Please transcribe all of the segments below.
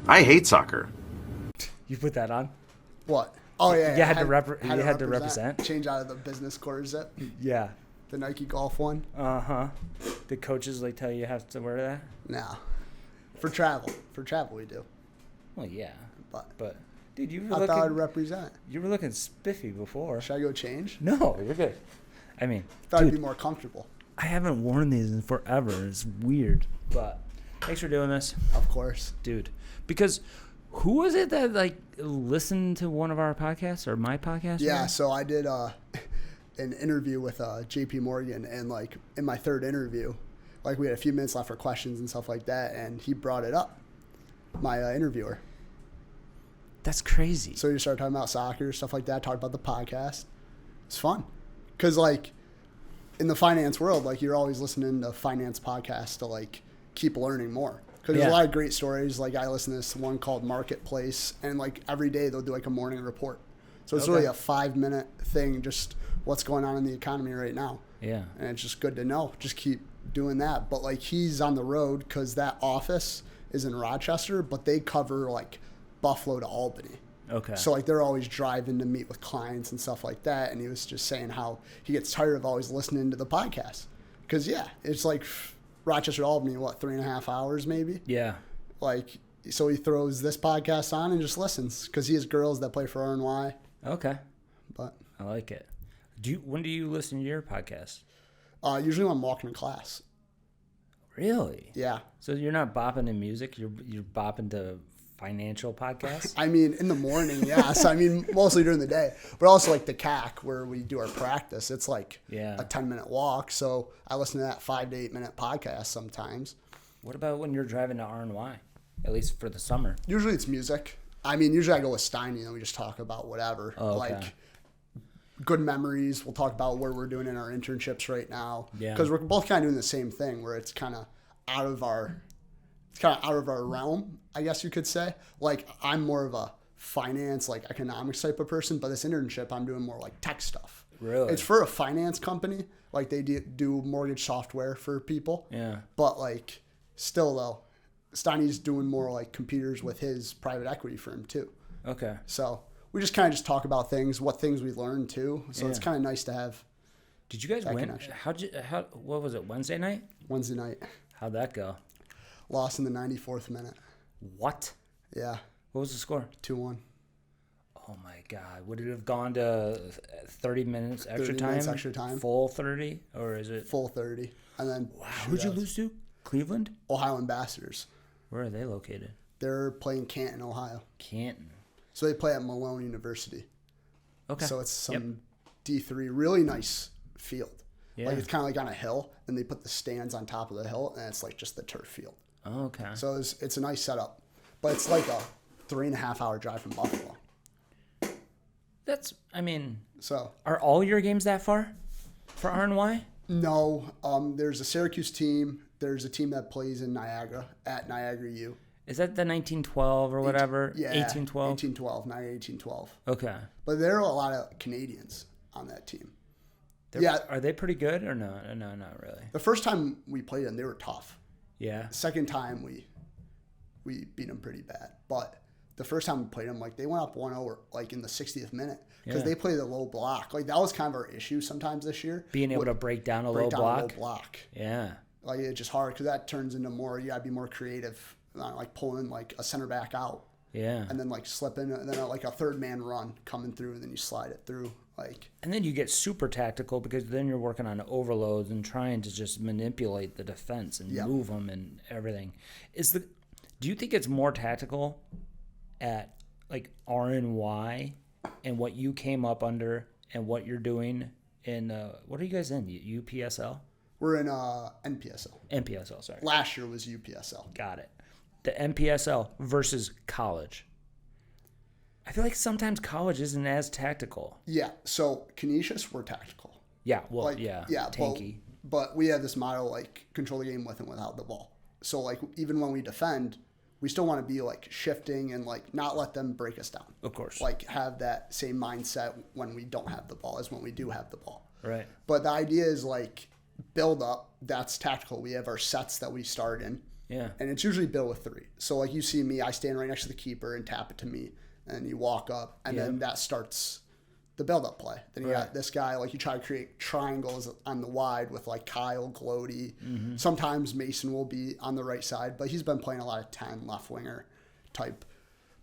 I hate soccer. You put that on? What? Oh, yeah. You had to represent. Change out of the business quarter zip. Yeah. The Nike golf one. Uh-huh. The coaches tell you have to wear that? No. For travel. For travel we do. Well, yeah. But dude, I thought I'd represent. You were looking spiffy before. Should I go change? No, you're good. I mean, thought it'd be more comfortable. I haven't worn these in forever. It's weird. But thanks for doing this. Of course. Dude. Because who was it that listened to one of our podcasts or my podcast? Yeah, so I did an interview with JP Morgan, and in my third interview, we had a few minutes left for questions and stuff like that, and he brought it up, my interviewer. That's crazy. So you started talking about soccer, stuff like that, talked about the podcast. It's fun. Because, in the finance world, you're always listening to finance podcasts to, keep learning more. Because there's a lot of great stories. I listen to this one called Marketplace, and, every day they'll do, a morning report. So it's really a 5-minute thing, just what's going on in the economy right now. Yeah. And it's just good to know. Just keep doing that. But, he's on the road because that office is in Rochester, but they cover, Buffalo to Albany. Okay. So they're always driving to meet with clients and stuff like that. And he was just saying how he gets tired of always listening to the podcast. Because, it's Rochester to Albany, 3.5 hours maybe? Yeah. So he throws this podcast on and just listens because he has girls that play for RNY. Okay. But I like it. When do you listen to your podcast? Usually when I'm walking to class. Really? Yeah. So you're not bopping to music? You're bopping to financial podcasts? I mean, in the morning, yes. I mean, mostly during the day. But also the CAC where we do our practice. It's a 10-minute walk. So I listen to that 5 to 8 minute podcast sometimes. What about when you're driving to RNY? At least for the summer. Usually it's music. I mean, usually I go with Steiny and we just talk about whatever. Oh, okay. Good memories. We'll talk about where we're doing in our internships right now. Yeah. Because we're both kind of doing the same thing where it's kind of out of our realm, I guess you could say. I'm more of a finance, economics type of person, but this internship I'm doing more tech stuff. Really? It's for a finance company. They do mortgage software for people. Yeah. But still though, Steiny's doing more computers with his private equity firm too. Okay. So we just kind of talk about what things we learned too. So it's kind of nice to have. Did you guys win? Connection. What was it? Wednesday night? Wednesday night. How'd that go? Lost in the 94th minute. What? Yeah. What was the score? 2-1. Oh my God! Would it have gone to 30 minutes extra 30 time? minutes extra time. Full 30, or is it full 30? And then wow, who'd you lose to? Cleveland? Ohio Ambassadors. Where are they located? They're playing Canton, Ohio. Canton. So they play at Malone University. Okay. So it's some D3, really nice field. Yeah. It's kind of on a hill, and they put the stands on top of the hill, and it's just the turf field. Oh, okay. So it's a nice setup, but it's a 3.5 hour drive from Buffalo. So are all your games that far for RNY? No. There's a Syracuse team. There's a team that plays in Niagara at Niagara U. Is that the 1912 or whatever? Yeah. 1812? 1812, Niagara 1812. Okay. But there are a lot of Canadians on that team. Are they pretty good or no? No, not really. The first time we played them, they were tough. Yeah. Second time, we beat them pretty bad. But the first time we played them, they went up 1-0 in the 60th minute because they play the low block. That was kind of our issue sometimes this year. Being able to break down a low block. Yeah. It's just hard because that turns into more, you got to be more creative, pulling a center back out. Yeah. And then slipping, and then a third man run coming through, and then you slide it through. And then you get super tactical because then you're working on overloads and trying to just manipulate the defense and move them and everything. Do you think it's more tactical at RNY and what you came up under and what you're doing in what are you guys in? UPSL? We're in NPSL. NPSL, sorry. Last year was UPSL. Got it. The NPSL versus college. I feel like sometimes college isn't as tactical. Yeah. So Canisius, we're tactical. Yeah. Well, tanky. But we have this motto control the game with and without the ball. So even when we defend, we still want to be shifting and not let them break us down. Of course. Have that same mindset when we don't have the ball as when we do have the ball. Right. But the idea is build up. That's tactical. We have our sets that we start in. Yeah. And it's usually built with 3. So like you see me, I stand right next to the keeper and tap it to me, and you walk up, and then that starts the build-up play. Then you got this guy, like you try to create triangles on the wide with like Kyle, Glody. Sometimes Mason will be on the right side, but he's been playing a lot of 10 left winger type.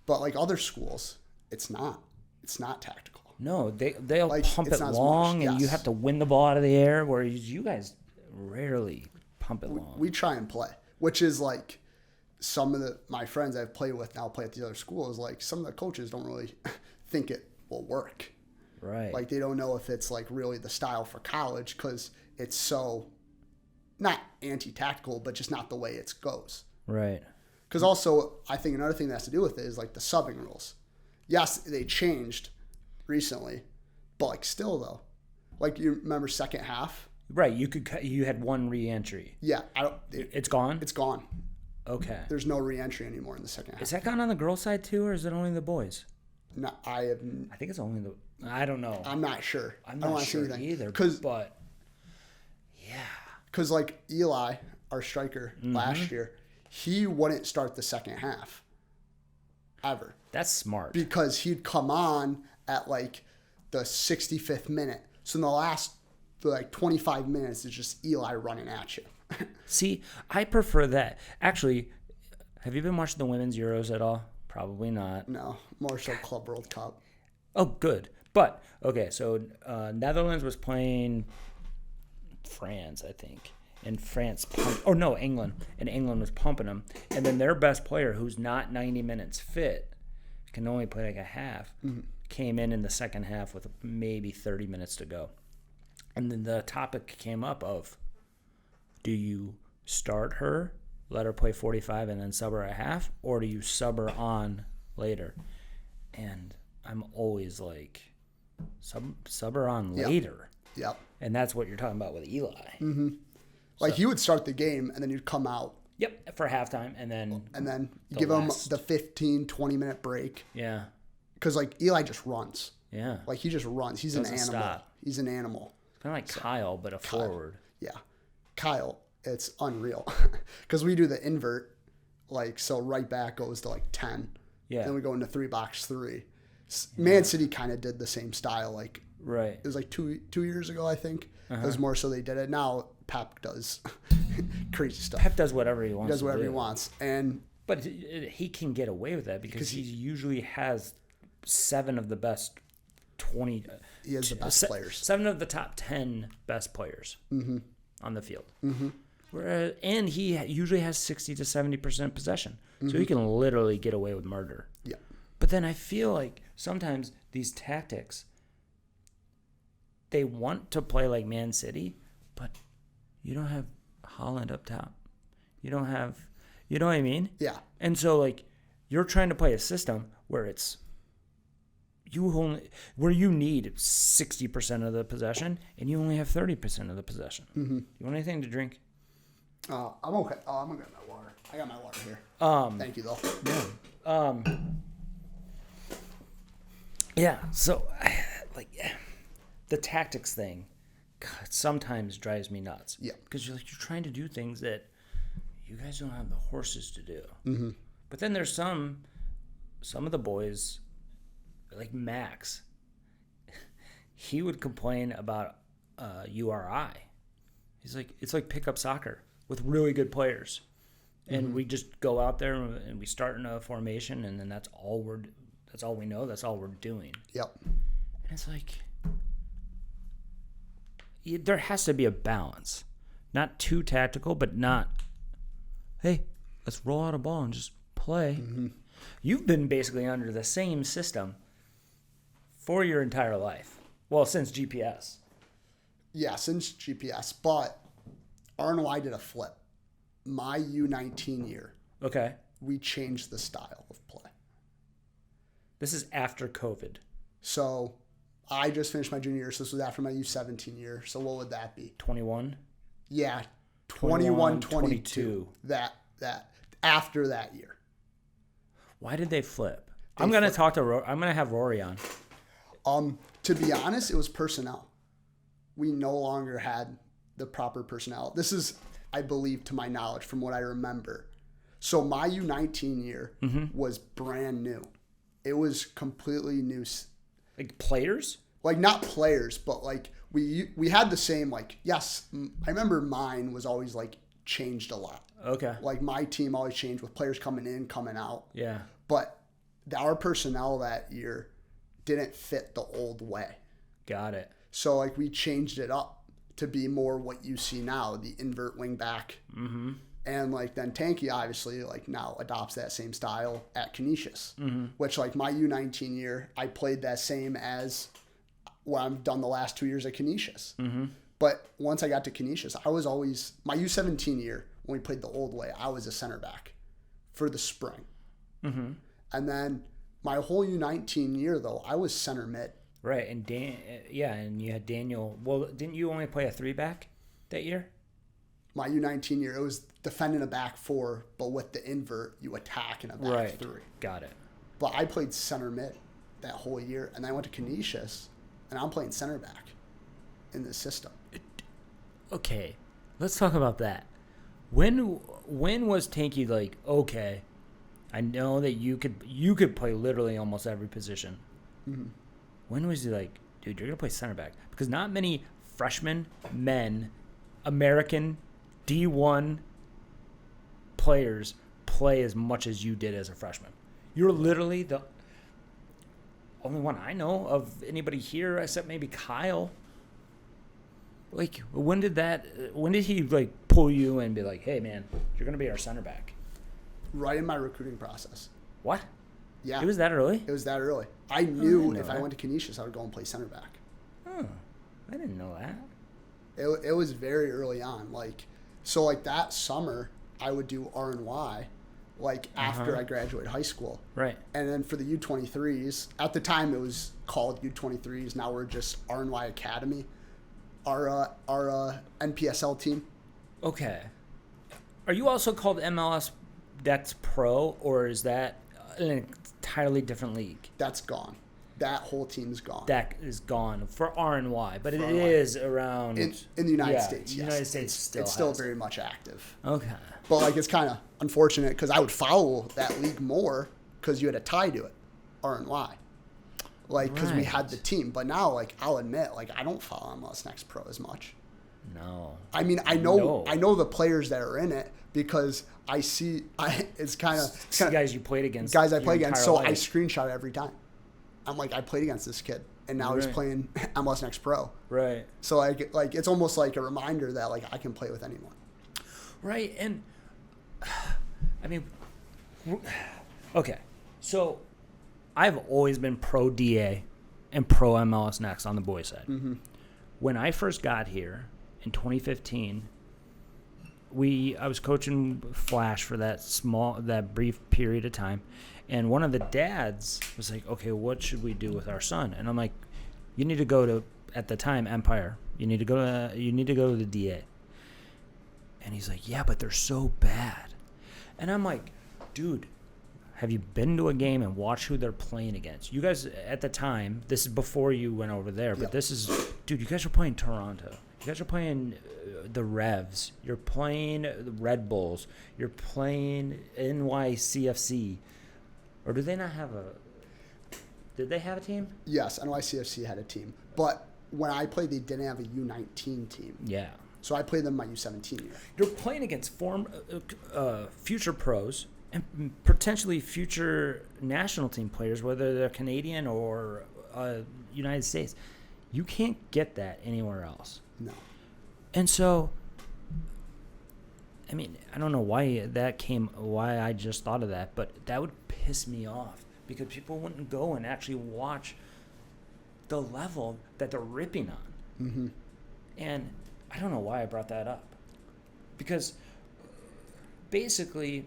But like other schools, it's not tactical. No, they'll like, pump it long, and you have to win the ball out of the air, whereas you guys rarely pump it long. We try and play, which is like some of my friends I've played with now play at these other schools. Like some of the coaches don't really think it will work. Right. Like they don't know if it's like really the style for college because it's so not anti-tactical, but just not the way it goes. Right. Because also, I think another thing that has to do with it is like the subbing rules. Yes, they changed recently, but like still though, like you remember second half. Right. You had one re-entry. Yeah. It's gone? It's gone. Okay. There's no re-entry anymore in the second half. Is that gone on the girls' side too, or is it only the boys? No, I think it's only the. I don't know. I'm not sure. I'm not sure either. But yeah, because like Eli, our striker last year, he wouldn't start the second half ever. That's smart because he'd come on at like the 65th minute. So in the last like 25 minutes, it's just Eli running at you. See, I prefer that. Actually, have you been watching the Women's Euros at all? Probably not. No, more so Club World Cup. Oh, good. But, okay, so Netherlands was playing France, I think. And France England. And England was pumping them. And then their best player, who's not 90 minutes fit, can only play like a half, came in the second half with maybe 30 minutes to go. And then the topic came up of, do you start her, let her play 45 and then sub her a half, or do you sub her on later? And I'm always like, sub her on later. Yep. And that's what you're talking about with Eli. Mm-hmm. Like he would start the game and then you'd come out. Yep, for halftime, and then you give him the 15, 20-minute break. Yeah. Because like Eli just runs. Yeah. Like he just runs. He's an animal. Stop. He's an animal. Kind of like Kyle, but forward. Yeah. Kyle, it's unreal. Because we do the invert, like, so right back goes to like 10. Yeah. Then we go into 3-box-3. Man City kind of did the same style. Like, right. It was like two years ago, I think. It was more so they did it. Now Pep does crazy stuff. Pep does whatever he wants. He does whatever he wants. But he can get away with that because he usually has 7 of the best 20. He has the best players. 7 of the top 10 best players on the field. And he usually has 60 to 70% possession. So he can literally get away with murder. Yeah. But then I feel like sometimes these tactics, they want to play like Man City, but you don't have Holland up top. You don't have, you know what I mean? Yeah. And so like you're trying to play a system where it's where you need 60% of the possession and you only have 30% of the possession. You want anything to drink? I'm okay. Oh, I'm gonna get my water. I got my water here. Thank you though. Yeah. Yeah. So, like, the tactics thing, God, sometimes drives me nuts. Yeah. Because you're trying to do things that you guys don't have the horses to do. But then there's some of the boys, like Max. He would complain about URI. He's like, it's like pickup soccer with really good players. And we just go out there and we start in a formation, and then that's all we know. That's all we're doing. Yep. And it's like, there has to be a balance. Not too tactical, but not, hey, let's roll out a ball and just play. You've been basically under the same system for your entire life. Well, since GPS. Yeah, since GPS. But RNY did a flip. My U19 year. Okay. We changed the style of play. This is after COVID. So I just finished my junior year, so this was after my U17 year. So what would that be? 21? Yeah. 21, 22. That after that year. Why did they flip? I'm going to have Rory on. To be honest, it was personnel. We no longer had the proper personnel. This is, I believe, to my knowledge, from what I remember, So my U19 year was brand new. It was completely new. Like players? Like not players, but like we had the same, like, yes, I remember mine was always like changed a lot. Okay. Like my team always changed with players coming in, coming out. Yeah. But our personnel that year didn't fit the old way. Got it. So like we changed it up to be more what you see now, the invert wing back. Mm-hmm. And like then Tanky obviously like now adopts that same style at Canisius, which like my U19 year, I played that same as what I've done the last 2 years at Canisius. Mm-hmm. But once I got to Canisius, I was always, my U17 year, when we played the old way, I was a center back for the spring. Mm-hmm. And then my whole U19 year though, I was center mid. Right. And and you had Daniel. Well, didn't you only play a 3-back that year? My U19 year, it was defending a back 4, but with the invert, you attack in a back 3. Got it. But I played center mid that whole year, and then I went to Canisius, and I'm playing center back in this system. Okay, let's talk about that. When was Tanky like, okay, I know that you could play literally almost every position. Mm-hmm. When was he like, dude, you're gonna play center back? Because not many freshmen, men, American D1 players play as much as you did as a freshman. You're literally the only one I know of anybody here except maybe Kyle. Like, when did he like pull you and be like, hey man, you're gonna be our center back? Right in my recruiting process. What? Yeah. It was that early? It was that early. I knew if I went to Canisius, I would go and play center back. Oh, I didn't know that. It was very early on. Like, so like that summer, I would do RNY, like after I graduated high school. Right. And then for the U23s, at the time it was called U23s. Now we're just RNY Academy, our NPSL team. Okay. Are you also called MLSNEXT Pro, or is that an entirely different league? That's gone. That whole team is gone. That is gone for RNY, but it is around in the United States. Yes. United States it's still very much active. Okay, but like it's kind of unfortunate because I would follow that league more because you had a tie to it, RNY, like because we had the team. But now, like I'll admit, like I don't follow MLSNEXT Pro as much. No, I mean I know the players that are in it because I see. It's kind of guys you played against. Guys I play against, so life. I screenshot it every time. I'm like, I played against this kid, and now he's playing MLSNEXT Pro. Right. So like it's almost like a reminder that like I can play with anyone. Right, and I mean, okay, so I've always been pro DA and pro MLSNEXT on the boys side. Mm-hmm. When I first got here in 2015, I was coaching Flash for that brief period of time. And one of the dads was like, okay, what should we do with our son? And I'm like, you need to go to, at the time, Empire. You need to go to the DA. And he's like, yeah, but they're so bad. And I'm like, dude, have you been to a game and watched who they're playing against? You guys, at the time, this is before you went over there, but this is, dude, you guys are playing Toronto. You guys are playing the Revs. You're playing the Red Bulls. You're playing NYCFC. Or do they not have did they have a team? Yes, NYCFC had a team. But when I played, they didn't have a U19 team. Yeah. So I played them my U17 year. You're playing against future pros and potentially future national team players, whether they're Canadian or United States. You can't get that anywhere else. No. And so, I mean, I don't know why I just thought of that, but that would piss me off because people wouldn't go and actually watch the level that they're ripping on. Mm-hmm. And I don't know why I brought that up. Because basically,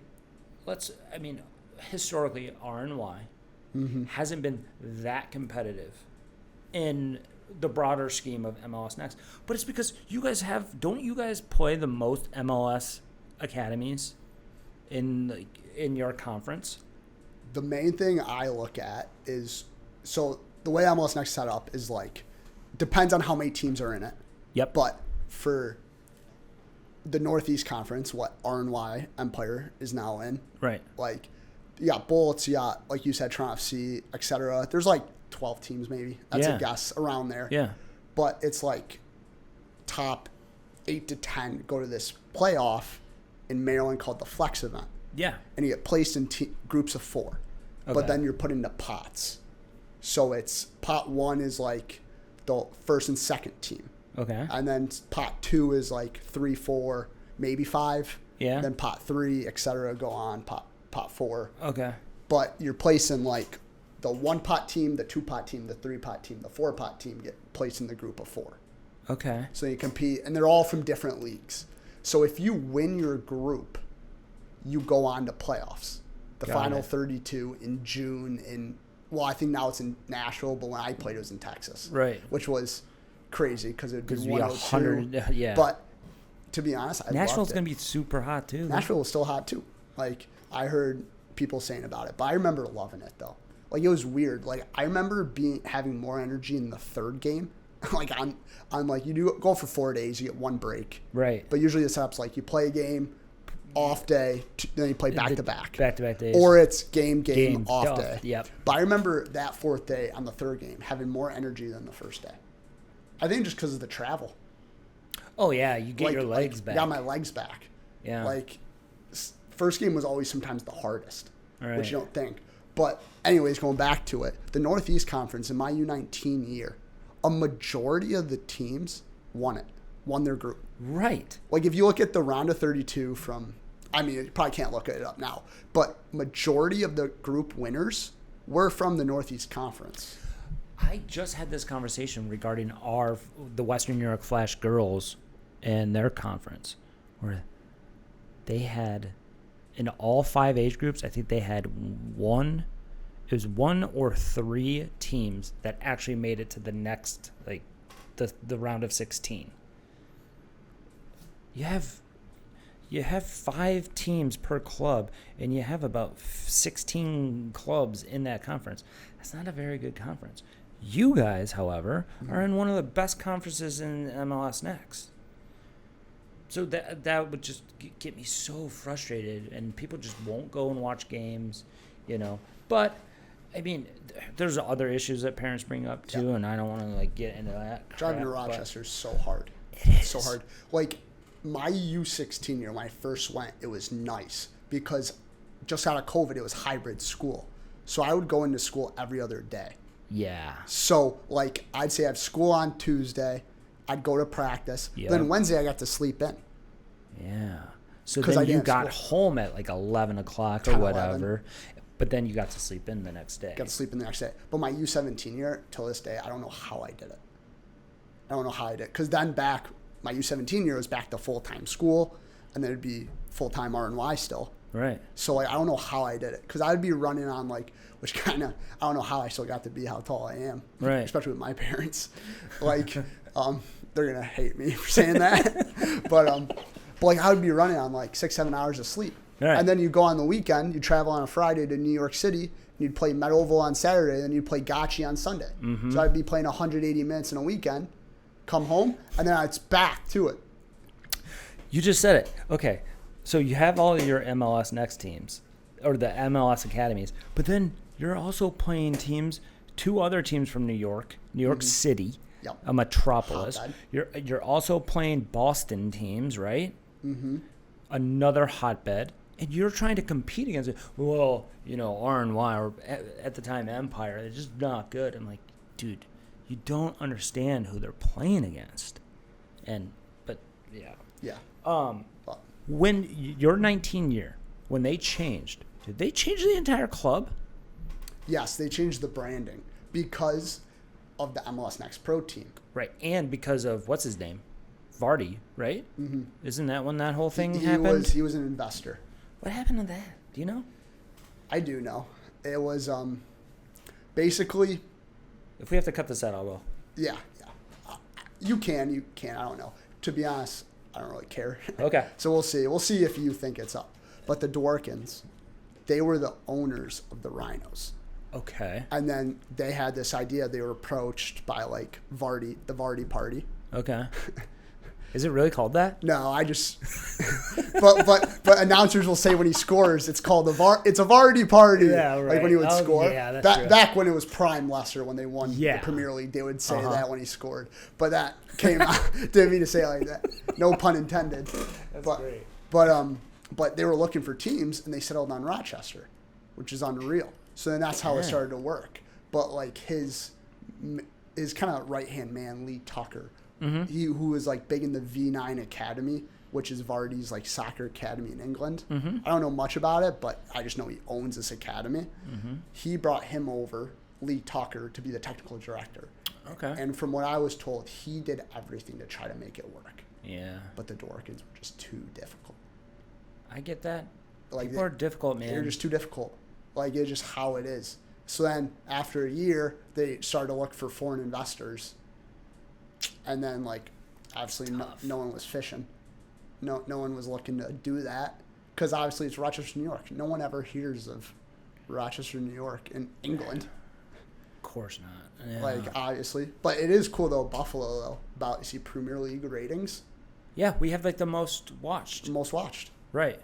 historically, RNY hasn't been that competitive in the broader scheme of MLSNEXT. But it's because you guys don't you guys play the most MLS academies in your conference? The main thing I look at is, so the way MLSNEXT is set up is like, depends on how many teams are in it. Yep. But for the Northeast Conference, what RNY Empire is now in. Right. Like, you got Bullets, you got, like you said, Toronto FC, etc. There's like 12 teams maybe. That's a guess around there. Yeah. But it's like top 8 to 10 go to this playoff in Maryland called the Flex event. Yeah. And you get placed in groups of 4. Okay. But then you're put into pots. So it's pot 1 is like the first and second team. Okay. And then pot 2 is like 3, 4, maybe 5. Yeah. Then pot 3, etc. go on, pot 4. Okay. But you're placing like the 1-pot team, the 2-pot team, the 3-pot team, the 4-pot team get placed in the group of 4. Okay. So you compete, and they're all from different leagues. So if you win your group, you go on to playoffs. The final 32 in June well, I think now it's in Nashville, but when I played it was in Texas. Right. Which was crazy because it would be 102. 100. Yeah. But to be honest, Nashville's going to be super hot too. Nashville was still hot too. Like, I heard people saying about it, but I remember loving it though. Like, it was weird. Like, I remember having more energy in the third game. Like, I'm like, you do go for 4 days, you get 1 break. Right. But usually the setup's like you play a game, off day, then you play back-to-back. Back-to-back days. Or it's game, off day. Yep. But I remember that 4th day on the third game having more energy than the first day. I think just because of the travel. Oh, yeah. You get your legs back. I got my legs back. Yeah. Like, first game was always sometimes the hardest, right. which you don't think. But anyways, going back to it, the Northeast Conference in my U19 year, a majority of the teams won their group. Right. Like, if you look at the round of 32 from, I mean, you probably can't look it up now, but majority of the group winners were from the Northeast Conference. I just had this conversation regarding the Western New York Flash girls and their conference, where they had, in all 5 age groups, I think they had one or 3 teams that actually made it to the next, like, the round of 16. You have 5 teams per club, and you have about 16 clubs in that conference. That's not a very good conference. You guys, however, are in one of the best conferences in MLSNEXT. So that would just get me so frustrated, and people just won't go and watch games, you know. But I mean, there's other issues that parents bring up too, and I don't want to like get into that. Driving to Rochester is so hard. It's so hard. Like, my U16 year, when I first went, it was nice because just out of COVID, it was hybrid school. So I would go into school every other day. Yeah. So, like, I'd say I have school on Tuesday. I'd go to practice. Yep. Then Wednesday, I got to sleep in. Yeah. So then you got home at like 11 o'clock or whatever. 11. But then you got to sleep in the next day. Got to sleep in the next day. But my U17 year, till this day, I don't know how I did it. Because then my U17 year was back to full-time school, and then it'd be full-time RNY still. Right. So, like, I don't know how I did it. Because I'd be running on, like, which kind of, I don't know how I still got to be how tall I am. Right. Especially with my parents. Like, they're going to hate me for saying that. But, like, I would be running on, like, 6-7 hours of sleep. Right. And then you go on the weekend, you travel on a Friday to New York City, and you'd play Meadowville on Saturday, and you'd play Gotchi on Sunday. Mm-hmm. So I'd be playing 180 minutes in a weekend, come home, and then it's back to it. You just said it. Okay. So you have all of your MLSNEXT teams, or the MLS academies, but then you're also playing 2 other teams from New York mm-hmm. City, yep. a metropolis. You're also playing Boston teams, right? Mm-hmm. Another hotbed, and you're trying to compete against it. Well, you know, RNY or at the time Empire, they're just not good. I'm like, dude, you don't understand who they're playing against. But when your 19 year, when they changed, did they change the entire club? Yes, they changed the branding because of the MLS NEXT Pro team. Right, and because of what's his name? Vardy, right? Mm-hmm. Isn't that when that whole thing happened? He was an investor. What happened to that? Do you know? I do know. It was basically. If we have to cut this out, I will. Yeah. You can. I don't know. To be honest, I don't really care. Okay. So we'll see. We'll see if you think it's up. But the Dworkins, they were the owners of the Rhinos. Okay. And then they had this idea. They were approached by like the Vardy party. Okay. Is it really called that? No, I just. but announcers will say when he scores, it's called it's a varsity party. Yeah, right. Like when he would score. Yeah, that's true. Back when it was prime Leicester, when they won the Premier League, they would say that when he scored. But that came out. Didn't mean to say it like that. No pun intended. That's great. But they were looking for teams, and they settled on Rochester, which is unreal. So then that's how it started to work. But like his kind of right-hand man, Lee Tucker, who was like big in the V9 Academy, which is Vardy's like soccer academy in England. I don't know much about it, but I just know he owns this academy. He brought him over, Lee Tucker, to be the technical director. Okay. And from what I was told, he did everything to try to make it work. Yeah. But the Dorkins were just too difficult. I get that. Like people are difficult, man. They're just too difficult. Like, it's just how it is. So then, after a year, they started to look for foreign investors. And then, like, obviously, no one was fishing. No one was looking to do that. Because, obviously, it's Rochester, New York. No one ever hears of Rochester, New York in England. Of course not. Yeah. Like, obviously. But it is cool, though, Buffalo, though, about, you see, Premier League ratings. Yeah, we have, like, the most watched. Most watched. Right.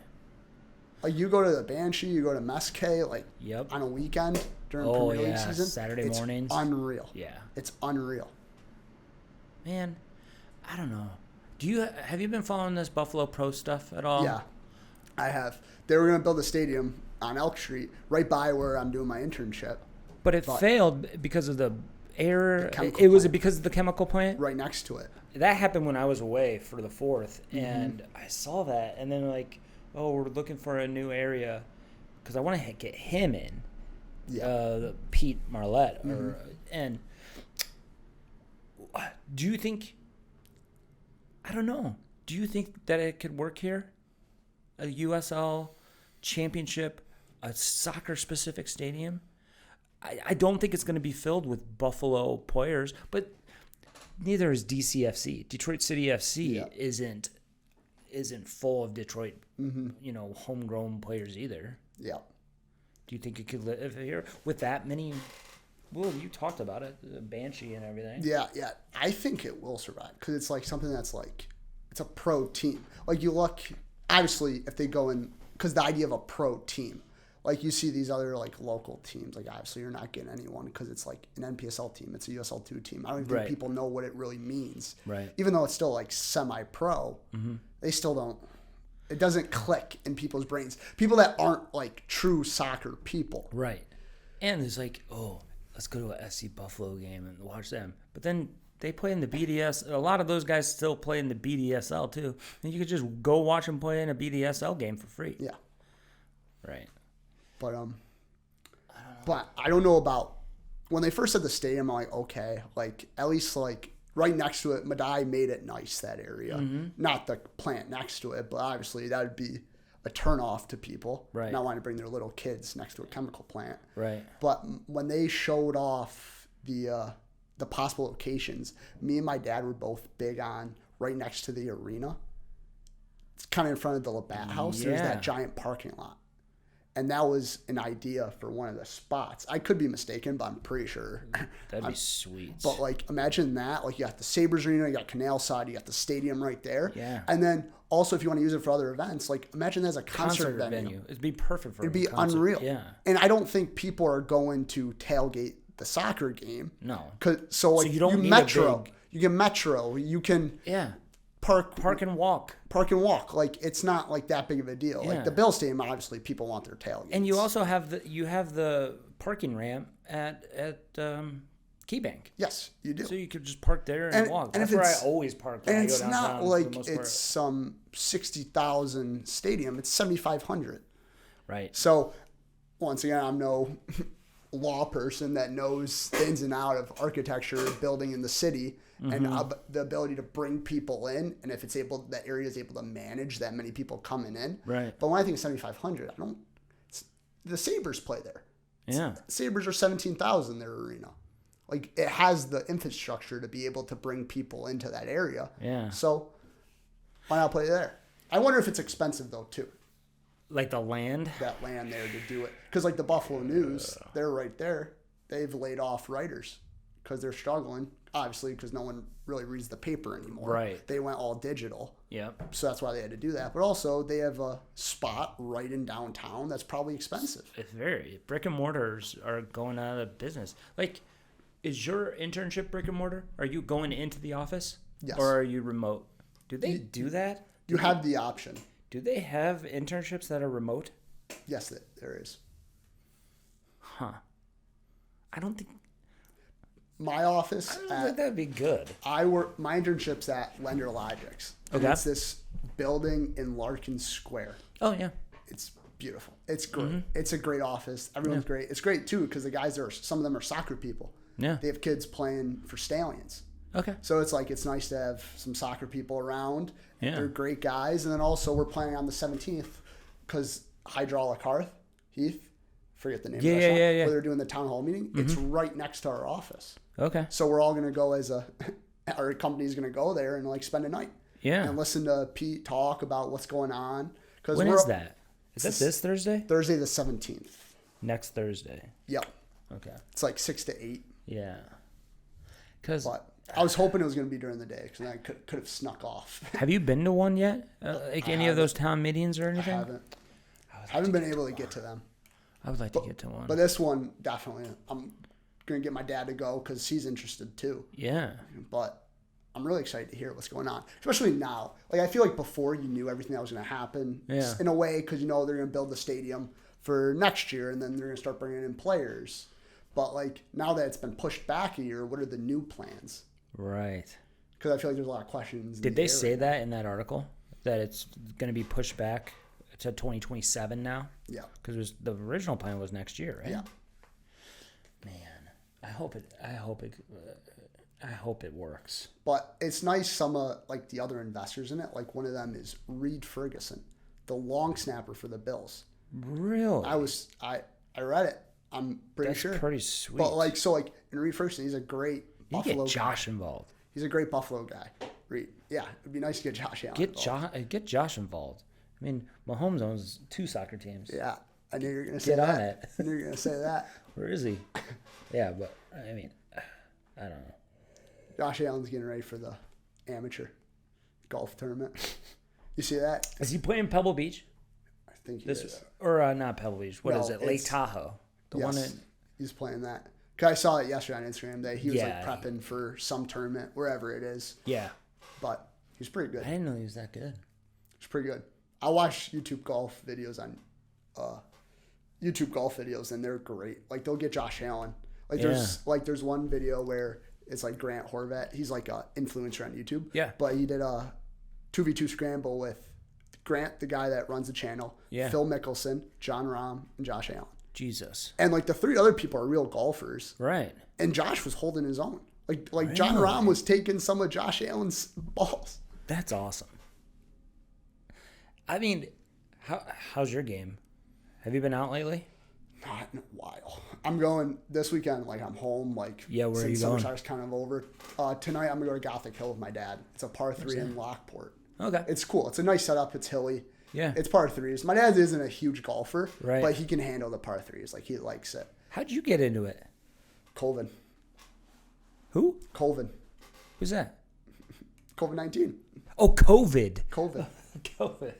Like, you go to the Banshee, you go to MSK, like, on a weekend during Premier League season. Saturday mornings. It's unreal. Yeah. It's unreal. Man, I don't know. Have you been following this Buffalo Pro stuff at all? Yeah, I have. They were going to build a stadium on Elk Street right by where I'm doing my internship. But it failed because of the air. Was it because of the chemical plant? Right next to it. That happened when I was away for the 4th, and I saw that, and then like, oh, we're looking for a new area because I want to get him in. Yeah. Pete Marlette. And do you think, I don't know, do you think that it could work here? A USL championship, a soccer-specific stadium? I don't think it's going to be filled with Buffalo players, but neither is DCFC. Detroit City FC isn't full of Detroit, homegrown players either. Yeah. Do you think it could live here with that many? Well, you talked about it, the Banshee and everything. Yeah. I think it will survive because it's like something that's like, it's a pro team. Like you look, obviously, if they go in, because the idea of a pro team, like you see these other like local teams, like obviously you're not getting anyone because it's like an NPSL team, it's a USL2 team. I don't even think people know what it really means. Right. Even though it's still like semi-pro, they still don't. It doesn't click in people's brains. People that aren't like true soccer people. Right. And it's like, oh, let's go to a SC Buffalo game and watch them. But then they play in the BDS. A lot of those guys still play in the BDSL too. And you could just go watch them play in a BDSL game for free. Yeah. Right. But I don't know about when they first said the stadium. I'm like, okay, like at least like right next to it, Madai made it nice, that area. Not the plant next to it, but obviously that would be a turnoff to people. Right. Not wanting to bring their little kids next to a chemical plant. Right. But when they showed off the possible locations, me and my dad were both big on right next to the arena. It's kind of in front of the Labatt House. There's that giant parking lot. And that was an idea for one of the spots. I could be mistaken, but I'm pretty sure. That'd be sweet. But, like, imagine that. Like, you got the Sabres Arena, you got Canal Side, you got the stadium right there. Yeah. And then, also, if you want to use it for other events, like, imagine there's a concert venue. It'd be perfect for It'd be concert. Unreal. Yeah. And I don't think people are going to tailgate the soccer game. No. So you don't need Metro. You can Metro. You can... Yeah. Park and walk. Like, it's not like that big of a deal. Yeah. Like the Bill Stadium, obviously people want their tailgates. And you also have the parking ramp at KeyBank. Yes, you do. So you could just park there and walk. That's where I always park. And it's not like it's some 60,000 stadium. It's 7,500. Right. So once again, I'm no law person that knows the ins and out of architecture, building in the city. And the ability to bring people in, and if that area is able to manage that many people coming in. Right. But when I think of 7,500, the Sabres play there. Yeah. Sabres are 17,000 their arena. Like, it has the infrastructure to be able to bring people into that area. Yeah. So why not play there? I wonder if it's expensive though too. Like the land? That land there to do it. Because like the Buffalo News, they're right there. They've laid off writers because they're struggling. obviously, because no one really reads the paper anymore. Right. They went all digital. Yep. So that's why they had to do that. But also, they have a spot right in downtown that's probably expensive. It's very. Brick and mortars are going out of business. Like, is your internship brick and mortar? Are you going into the office? Yes. Or are you remote? Do they do that? You have the option. Do they have internships that are remote? Yes, there is. Huh. I don't think my office. I don't think that'd be good. My internship's at Lender Logics. And Okay. it's this building in Larkin Square. Oh yeah. It's beautiful. It's great. It's a great office. Everyone's great. It's great too because the guys some of them are soccer people. Yeah. They have kids playing for Stallions. Okay. So it's nice to have some soccer people around. Yeah. They're great guys. And then also we're planning on the 17th because Hydraulic Heath, forget the name of the restaurant, where they're doing the town hall meeting. It's right next to our office. Okay. So we're all going to go our company's going to go there and like spend a night. Yeah. And listen to Pete talk about what's going on. When is that? Is that this Thursday? Thursday the 17th. Next Thursday. Yep. Okay. It's like 6 to 8. Yeah. But I was hoping it was going to be during the day because I could have snuck off. Have you been to one yet? Like any of those town meetings or anything? I haven't been able to get to them. I would like to get to one. But this one, definitely. I'm going to get my dad to go because he's interested too. Yeah. But I'm really excited to hear what's going on, especially now. Like I feel like before you knew everything that was going to happen in a way because they're going to build the stadium for next year and then they're going to start bringing in players. But like now that it's been pushed back a year, what are the new plans? Right. Because I feel like there's a lot of questions. Did they say that in that article that it's going to be pushed back to 2027 now? Yeah. Because the original plan was next year, right? Yeah. Man, I hope it works. But it's nice. Some like the other investors in it, like one of them is Reed Ferguson, the long snapper for the Bills. Really? I read it. I'm pretty sure. That's pretty sweet. But and Reed Ferguson, he's a great Buffalo get Josh guy. Involved. He's a great Buffalo guy. Reed. Yeah, it'd be nice to get Josh Allen involved. Get Josh involved. I mean, Mahomes owns 2 soccer teams. Yeah, I knew you were going to say that. Get on it. I knew you were going to say that. Where is he? Yeah, but I mean, I don't know. Josh Allen's getting ready for the amateur golf tournament. You see that? Is he playing Pebble Beach? I think he is. Or not Pebble Beach. What is it? Lake Tahoe. He's playing that. Cause I saw it yesterday on Instagram that he was prepping for some tournament wherever it is. Yeah, but he's pretty good. I didn't know he was that good. He's pretty good. I watch YouTube golf videos and they're great. Like they'll get Josh Allen. There's one video where it's like Grant Horvat. He's like a influencer on YouTube. Yeah. But he did a 2v2 scramble with Grant, the guy that runs the channel. Yeah. Phil Mickelson, John Rahm, and Josh Allen. Jesus. And like the 3 other people are real golfers. Right. And Josh was holding his own. Like really? John Rahm was taking some of Josh Allen's balls. That's awesome. I mean, how's your game? Have you been out lately? Not in a while. I'm going this weekend. Like I'm home. Like where are you going? Summertime's kind of over. Tonight I'm gonna go to Gothic Hill with my dad. It's a par 3 in Lockport. Okay. It's cool. It's a nice setup. It's hilly. Yeah. It's par 3s. My dad isn't a huge golfer, right? But he can handle the par 3s. Like he likes it. How'd you get into it? Colvin. Who? Colvin. Who's that? COVID-19. Oh, COVID. COVID.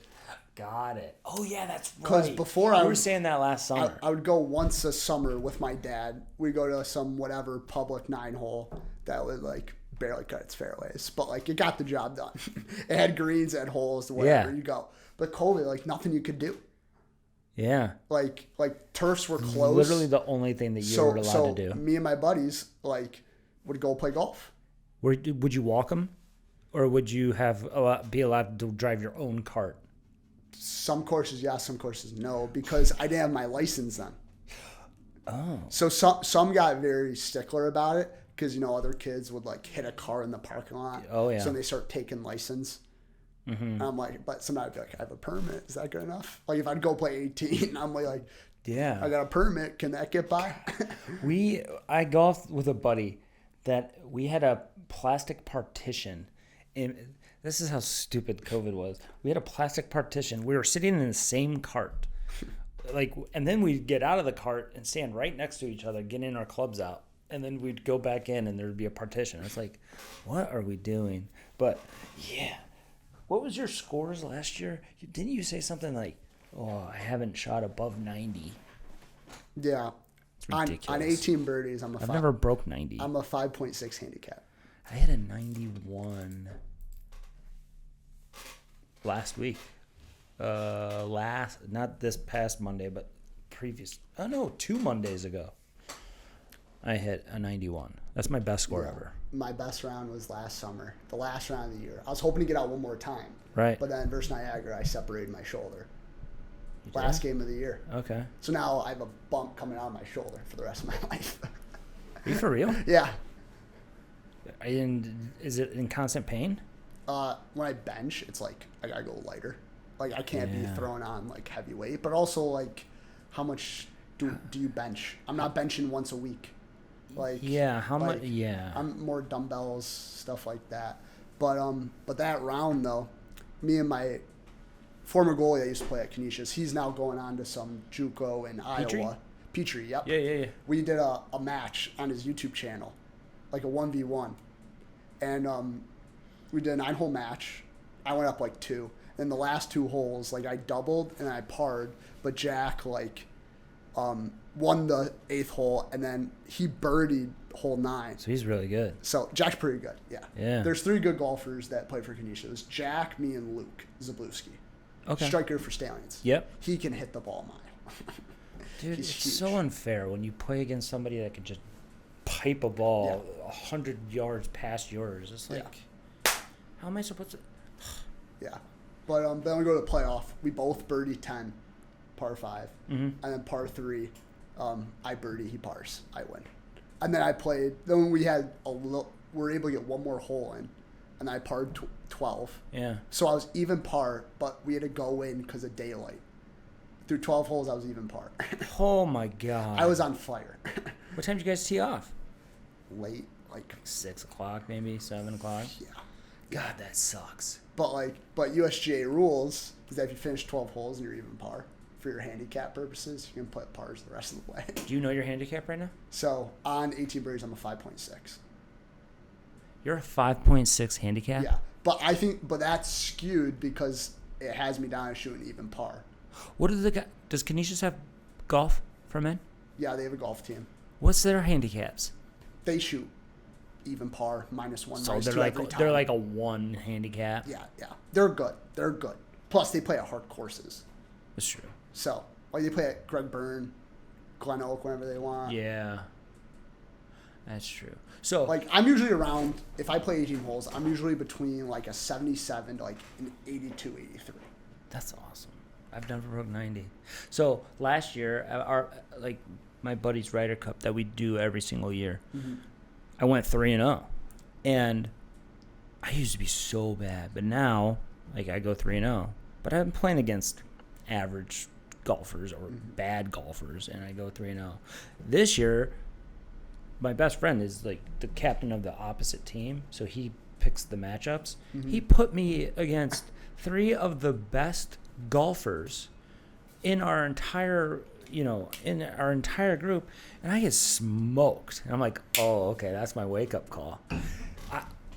Got it. Oh yeah, that's right. Because before we were saying that last summer. I would go once a summer with my dad. We'd go to some whatever public 9-hole that would like barely cut its fairways, but like it got the job done. It had greens, it had holes, whatever you go. But COVID, like nothing you could do. Yeah. Like turfs were closed. Literally the only thing that you were allowed to do. Me and my buddies like would go play golf. Would you walk them, or would you be allowed to drive your own cart? Some courses yes, some courses no, because I didn't have my license then. Oh. So some got very stickler about it because other kids would like hit a car in the parking lot. Oh yeah. So they start taking license. Mm-hmm. And I'm like, but somebody would be like, I have a permit. Is that good enough? Like if I'd go play 18, I'm like, yeah, I got a permit. Can that get by? I golfed with a buddy that we had a plastic partition. And this is how stupid COVID was. We had a plastic partition. We were sitting in the same cart. And then we'd get out of the cart and stand right next to each other, getting our clubs out. and then we'd go back in, and there'd be a partition. It's like, what are we doing? But, yeah. What was your scores last year? Didn't you say something like, oh, I haven't shot above 90? Yeah. On 18 birdies, I've never broke 90. I'm a 5.6 handicap. I had a 91 last week. Not this past Monday, but previous. Oh, no, 2 Mondays ago. I hit a 91. That's my best score ever. My best round was last summer, the last round of the year. I was hoping to get out one more time. Right. But then versus Niagara, I separated my shoulder. Last game of the year. Okay. So now I have a bump coming out of my shoulder for the rest of my life. Are you for real? Yeah. And is it in constant pain? When I bench, it's like I gotta go lighter. Like I can't be throwing on like heavy weight, but also like how much do you bench? I'm not benching once a week. Like how much? Yeah. I'm more dumbbells, stuff like that. But that round though, me and my former goalie I used to play at Canisius, he's now going on to some JUCO in Iowa. Petrie, yep. Yeah. We did a match on his YouTube channel, like a 1v1. And we did a 9-hole match. I went up like 2. And the last 2 holes, like I doubled and I parred, but Jack like won the 8th hole, and then he birdied hole 9. So he's really good. So Jack's pretty good, yeah. Yeah. There's 3 good golfers that played for Canisius. It was Jack, me, and Luke Zablewski. Okay. Striker for Stallions. Yep. He can hit the ball a mile. Dude, He's it's huge. so unfair when you play against somebody that can just pipe a ball 100 yards past yours. It's like, how am I supposed to? Yeah. But then we go to the playoff. We both birdie 10, par 5. Mm-hmm. And then par 3, I birdie, he pars. I win. And then I played. Then we had we were able to get one more hole in. And I parred 12. Yeah. So I was even par, but we had to go in because of daylight. Through 12 holes, I was even par. Oh, my God. I was on fire. What time did you guys tee off? Late, like 6 o'clock, maybe 7 o'clock. Yeah. God, that sucks. But USGA rules is that if you finish 12 holes and you're even par, for your handicap purposes, you can put pars the rest of the way. Do you know your handicap right now? So on 18 birdies, I'm a 5.6. You're a 5.6 handicap? Yeah, but that's skewed because it has me down as shooting even par. What are does Canisius have golf for men? Yeah, they have a golf team. What's their handicaps? They shoot even par, -1. So they're like a 1 handicap. Yeah. They're good. Plus they play at hard courses. That's true. So they play at Greg Byrne, Glen Oak, whenever they want. Yeah. That's true. So I'm usually around, if I play 18 holes, I'm usually between like a 77 to like an 82, 83. That's awesome. I've never broke 90. So last year, my buddy's Ryder Cup that we do every single year, mm-hmm. I went 3-0, and I used to be so bad, but now I go 3-0. But I'm playing against average golfers or mm-hmm. bad golfers, and I go 3-0. This year, my best friend is the captain of the opposite team, so he picks the matchups. Mm-hmm. He put me against 3 of the best golfers in our entire group, and I get smoked. And I'm like, oh, okay, that's my wake-up call.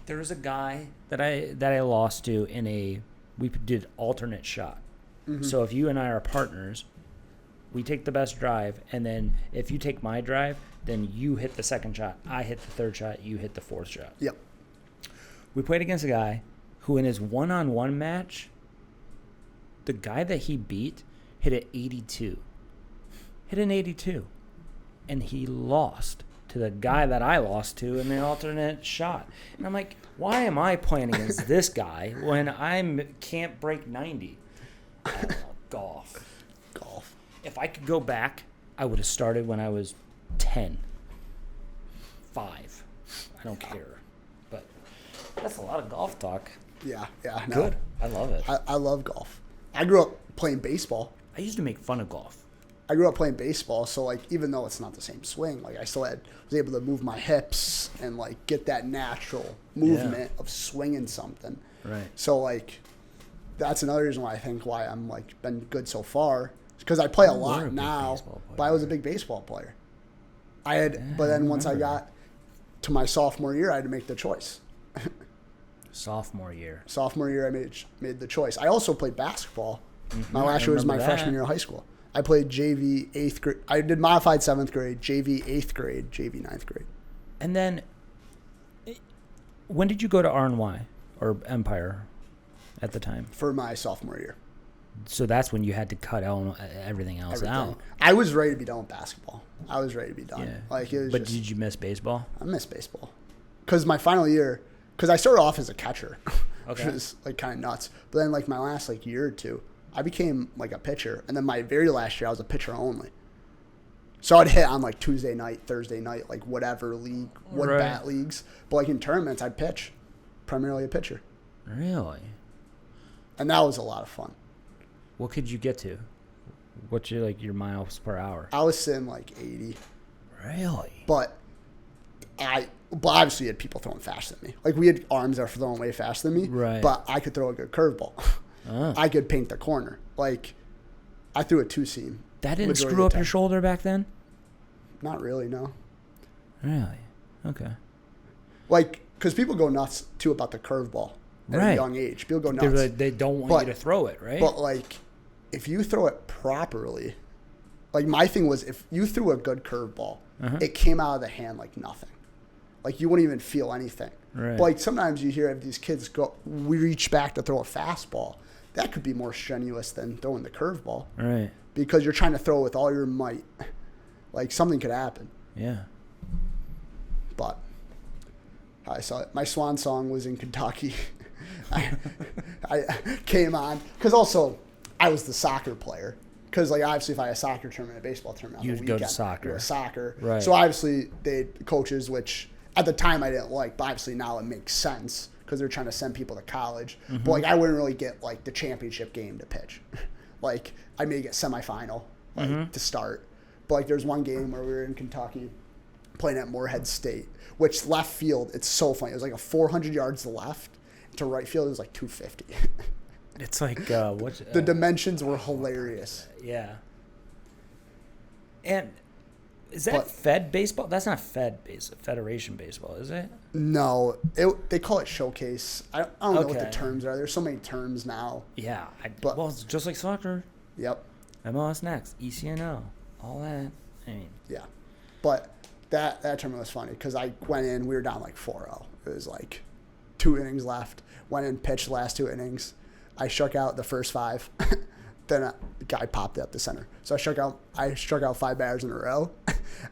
There was a guy that I lost to we did alternate shot. Mm-hmm. So if you and I are partners, we take the best drive, and then if you take my drive, then you hit the second shot, I hit the third shot, you hit the fourth shot. Yep. We played against a guy who in his one-on-one match, the guy that he beat hit an 82. And he lost to the guy that I lost to in the alternate shot. And I'm like, why am I playing against this guy when I can't break 90? I don't know, golf. If I could go back, I would have started when I was 10. 5. I don't care. But that's a lot of golf talk. Yeah. No. Good. I love it. I love golf. I grew up playing baseball. I used to make fun of golf. I grew up playing baseball, so even though it's not the same swing, I still was able to move my hips and get that natural movement of swinging something. Right. So that's another reason why I think why I'm been good so far, because I play a lot now. But I was a big baseball player. But then once I got to my sophomore year, I had to make the choice. Sophomore year, I made the choice. I also played basketball. My last year was my freshman year of high school. I played JV 8th grade. I did modified 7th grade, JV 8th grade, JV 9th grade. And then, when did you go to RNY or Empire at the time? For my sophomore year. So that's when you had to cut everything else out. I was ready to be done with basketball. I was ready to be done. Yeah. Like it was. But did you miss baseball? I missed baseball because my final year. Because I started off as a catcher, which was like kind of nuts. But then like my last like year or two, I became like a pitcher, and then my very last year I was a pitcher only. So I'd hit on like Tuesday night, Thursday night, like whatever league, bat leagues. But like in tournaments, I'd pitch, primarily a pitcher. Really? And that was a lot of fun. What could you get to? What's your miles per hour? I was sitting like 80. Really? But obviously you had people throwing faster than me. Like we had arms that were throwing way faster than me. Right. But I could throw a good curveball. I could paint the corner. Like I threw a 2-seam. That didn't screw up your shoulder back then? Not really, no. Really? Okay. Like, because people go nuts too about the curveball at a young age. People go nuts. They don't want you to throw it, right? But like, if you throw it properly, like my thing was if you threw a good curveball, it came out of the hand like nothing. Like you wouldn't even feel anything. Right. But like sometimes you hear these kids we reach back to throw a fastball. That could be more strenuous than throwing the curveball. Right. Because you're trying to throw with all your might. Like something could happen. Yeah. But I saw it. My swan song was in Kentucky. I came on because also I was the soccer player. Because like obviously if I had a soccer tournament, a baseball tournament, you'd go to soccer. Right. So obviously they coaches, which at the time I didn't like, but obviously now it makes sense because they're trying to send people to college. But like I wouldn't really get like the championship game to pitch. Like I may get semifinal to start. But like there's one game where we were in Kentucky playing at Morehead State, which left field, it's so funny. It was like a 400 yards left to right field. It was like 250. It's like the dimensions were hilarious. Yeah. And is that Fed baseball? That's not Federation baseball, is it? No, they call it showcase. I don't know what the terms are. There's so many terms now. Yeah, well, it's just like soccer. Yep. MLSNEXT, ECNO, all that. I mean, yeah, but that tournament was funny because I went in. We were down like 4-0. It was like 2 innings left. Went in, pitched the last 2 innings. I struck out the first 5. Then the guy popped up the center. So I struck out 5 batters in a row.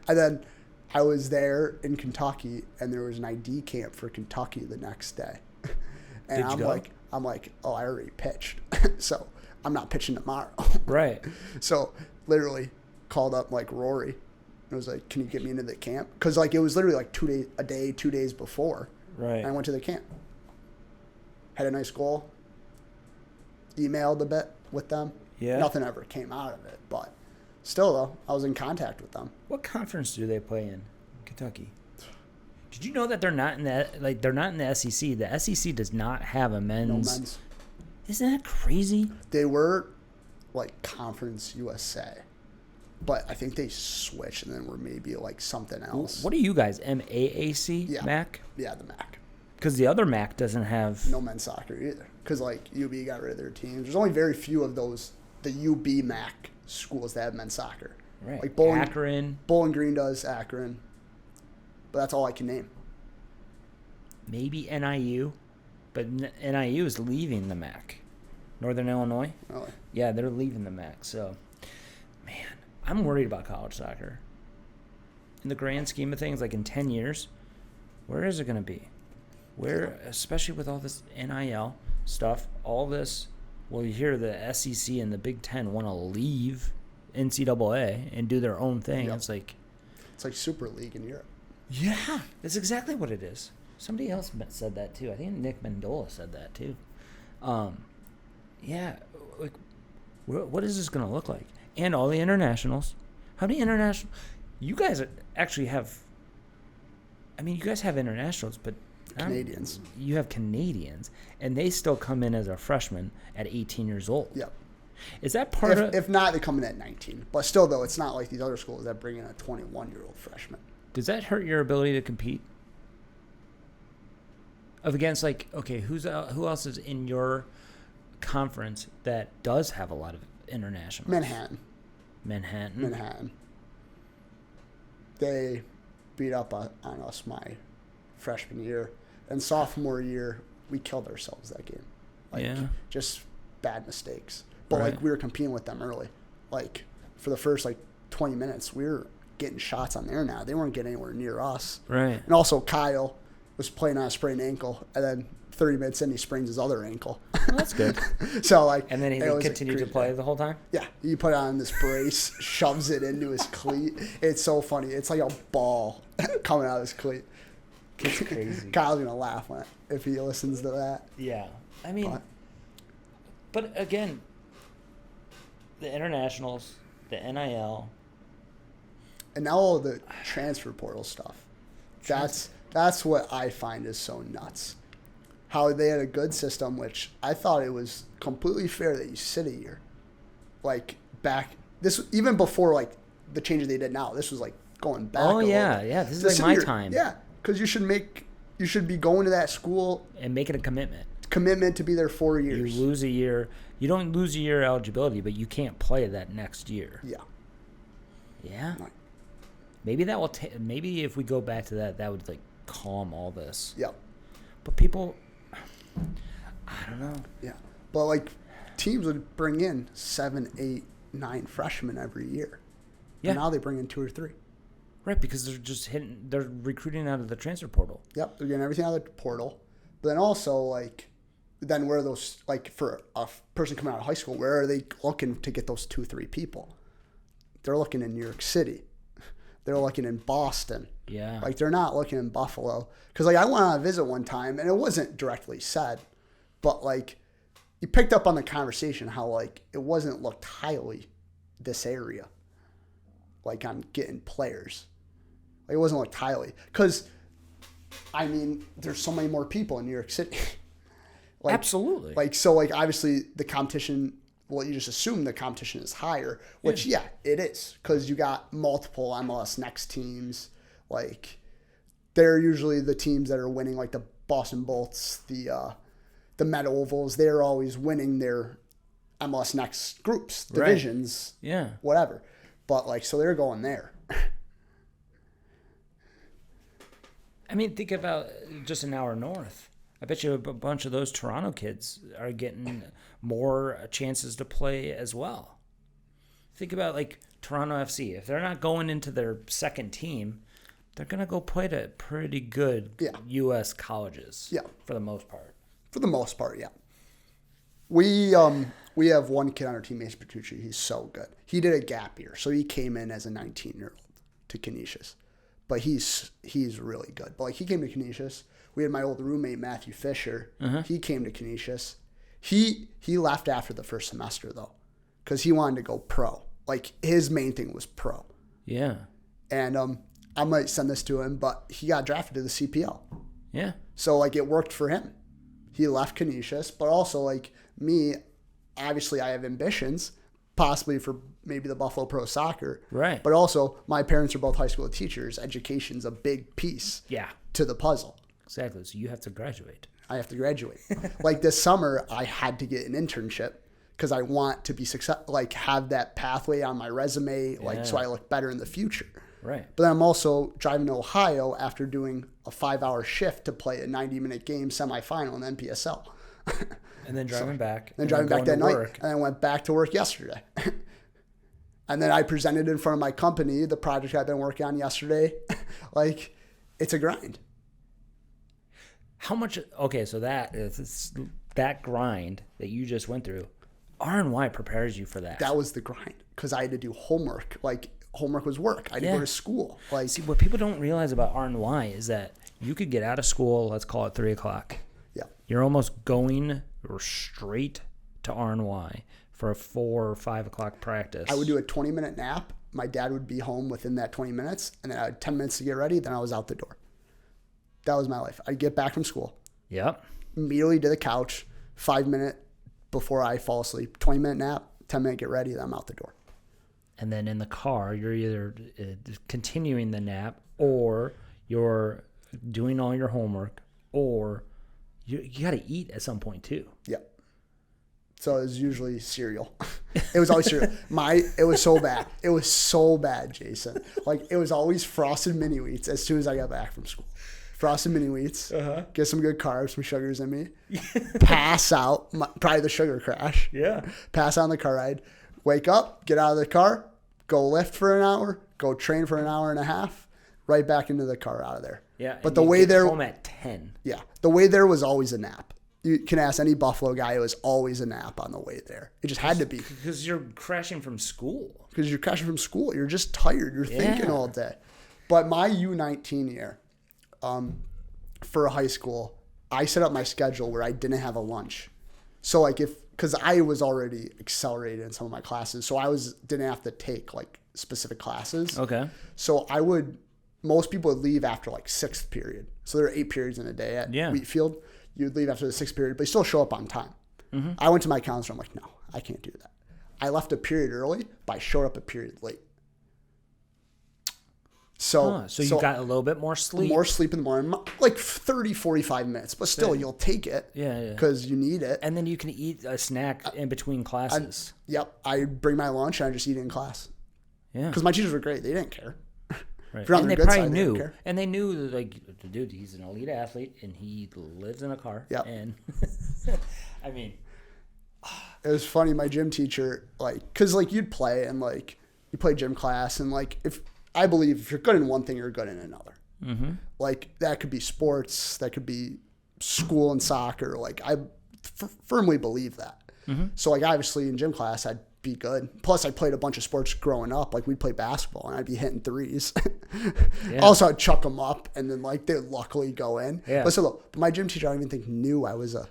And then I was there in Kentucky, and there was an ID camp for Kentucky the next day. And I'm like, oh, I already pitched. So I'm not pitching tomorrow. Right. So literally called up like Rory. And was like, can you get me into the camp? Because like it was literally like 2 days before. Right. And I went to the camp. Had a nice goal. Emailed a bit with them. Yeah. Nothing ever came out of it, but still though, I was in contact with them. What conference do they play in Kentucky? Did you know that they're not in the SEC? The SEC does not have a men's. No men's. Isn't that crazy? They were like Conference USA, but I think they switched and then were maybe like something else. What are you guys? MAAC? Yeah. MAAC? Yeah, the MAAC. Because the other MAAC doesn't have no men's soccer either. Because like UB got rid of their teams. There's only very few of those the UB MAAC schools that have men's soccer. Right. Like Akron. Bowling Green does Akron, but that's all I can name. Maybe NIU, but NIU is leaving the MAAC. Northern Illinois. Really? Yeah, they're leaving the MAAC. So, man, I'm worried about college soccer. In the grand scheme of things, like in 10 years, where is it going to be? Where, especially with all this NIL stuff, all this, well, you hear the SEC and the Big Ten want to leave NCAA and do their own thing. Yep. It's like Super League in Europe. Yeah, that's exactly what it is. Somebody else said that too. I think Nick Mendola said that too. Yeah, like, what is this going to look like? And all the internationals. How many international? You guys actually have. I mean, you guys have internationals, but Canadians. You have Canadians, and they still come in as a freshman at 18 years old. Yep. Is that part of... If not, they come in at 19. But still, though, it's not like these other schools that bring in a 21-year-old freshman. Does that hurt your ability to compete? Against, like, okay, who else is in your conference that does have a lot of international? Manhattan. They beat up on us my freshman year. And sophomore year, we killed ourselves that game. Just bad mistakes. But, like, we were competing with them early. Like, for the first, 20 minutes, we were getting shots on there now. They weren't getting anywhere near us. Right. And also, Kyle was playing on a sprained ankle, and then 30 minutes in, he sprains his other ankle. Well, that's good. So, and then he continued to play the whole time? Yeah. He put on this brace, shoves it into his cleat. It's so funny. It's like a ball coming out of his cleat. It's crazy. Kyle's going to laugh if he listens to that. Yeah. I mean, but again, the internationals, the NIL. And now all the transfer portal stuff. That's what I find is so nuts. How they had a good system, which I thought it was completely fair that you sit a year. Even before the changes they did now. This was going back. Oh yeah, yeah. This is my time. Yeah, because you should be going to that school and making a commitment. Commitment to be there 4 years. You lose a year. You don't lose a year eligibility, but you can't play that next year. Yeah. Yeah. Right. Maybe that will. Maybe if we go back to that, that would calm all this. Yep. But people, I don't know. Yeah. But teams would bring in 7, 8, 9 freshmen every year. Yeah. And now they bring in 2 or 3. Right, because they're recruiting out of the transfer portal. Yep, they're getting everything out of the portal. But then also, then where are those, for a person coming out of high school, where are they looking to get those 2, 3 people? They're looking in New York City. They're looking in Boston. Yeah. They're not looking in Buffalo. Because, I went on a visit one time, and it wasn't directly said, but, you picked up on the conversation how, it wasn't looked highly, this area, on getting players. It wasn't looked highly. Because, there's so many more people in New York City. Absolutely. Obviously, the competition... Well, you just assume the competition is higher, which, yeah it is. Because you got multiple MLSNEXT teams. They're usually the teams that are winning, the Boston Bolts, the Met Ovals. They're always winning their MLSNEXT groups, divisions, whatever. But, so they're going there. Think about just an hour north. I bet you a bunch of those Toronto kids are getting more chances to play as well. Think about Toronto FC. If they're not going into their second team, they're going to go play to pretty good U.S. colleges. Yeah. For the most part. For the most part, yeah. We have one kid on our team, Mason Petrucci. He's so good. He did a gap year, so he came in as a 19-year-old to Canisius. But he's really good. But he came to Canisius. We had my old roommate, Matthew Fisher. Uh-huh. He came to Canisius. He left after the first semester, though, because he wanted to go pro. His main thing was pro. Yeah. And I might send this to him, but he got drafted to the CPL. Yeah. So, it worked for him. He left Canisius, but also, me, obviously I have ambitions, possibly for maybe the Buffalo Pro Soccer. Right. But also, my parents are both high school teachers. Education's a big piece to the puzzle. Exactly. So you have to graduate. I have to graduate. This summer, I had to get an internship because I want to be successful, have that pathway on my resume, so I look better in the future. Right. But then I'm also driving to Ohio after doing a 5-hour shift to play a 90-minute game semifinal in NPSL. And then driving back. Then driving back that night. And then went back to work yesterday. And then I presented in front of my company the project I've been working on yesterday. It's a grind. How much? Okay, so that grind that you just went through, RNY prepares you for that. That was the grind because I had to do homework. Homework was work. I had to go to school. See, what people don't realize about RNY is that you could get out of school, let's call it 3 o'clock. Yeah. You're almost going straight to RNY for a 4 or 5 o'clock practice. I would do a 20-minute nap. My dad would be home within that 20 minutes, and then I had 10 minutes to get ready. Then I was out the door. That was my life. I'd get back from school. Yep. Immediately to the couch, 5 minutes before I fall asleep. 20-minute nap, 10-minute get ready, then I'm out the door. And then in the car, you're either continuing the nap, or you're doing all your homework, or you got to eat at some point too. Yep. So it was usually cereal. It was always cereal. It was so bad. It was so bad, Jason. Like, it was always Frosted Mini Wheats as soon as I got back from school. Frosted Mini Wheats. Get some good carbs, some sugars in me. Pass out. Probably the sugar crash. Yeah. Pass out on the car ride. Wake up, get out of the car, go lift for an hour, go train for an hour and a half, right back into the car, out of there. Yeah. But the way there, home at 10. Yeah. The way there was always a nap. You can ask any Buffalo guy, it was always a nap on the way there. It just had to be. Because you're crashing from school. Because you're crashing from school. You're just tired. You're thinking all day. But my U19 year, for high school, I set up my schedule where I didn't have a lunch. So like because I was already accelerated in some of my classes, so didn't have to take like specific classes. Okay. So most people would leave after like 6th period. So there are 8 periods in a day at Wheatfield. You'd leave after the 6th period, but you still show up on time. Mm-hmm. I went to my counselor. I'm like, no, I can't do that. I left a period early, but I showed up a period late. So you got a little bit more sleep. More sleep in the morning, like 30, 45 minutes, but still you'll take it. Yeah. Because you need it. And then you can eat a snack in between classes. I bring my lunch and I just eat it in class. Yeah. Because my teachers were great. They didn't care. Right. And they probably knew. And they knew, like, dude, he's an elite athlete and he lives in a car. Yep. And I mean, it was funny. My gym teacher, like, because like you'd play and like you play gym class, and like I believe if you're good in one thing, you're good in another. Mm-hmm. Like that could be sports, that could be school and soccer. Like I firmly believe that. Mm-hmm. So like obviously in gym class, I'd be good. Plus I played a bunch of sports growing up. Like we'd play basketball and I'd be hitting threes. Also I'd chuck them up and then like they'd luckily go in. Yeah. But so my gym teacher, I don't even think knew I was a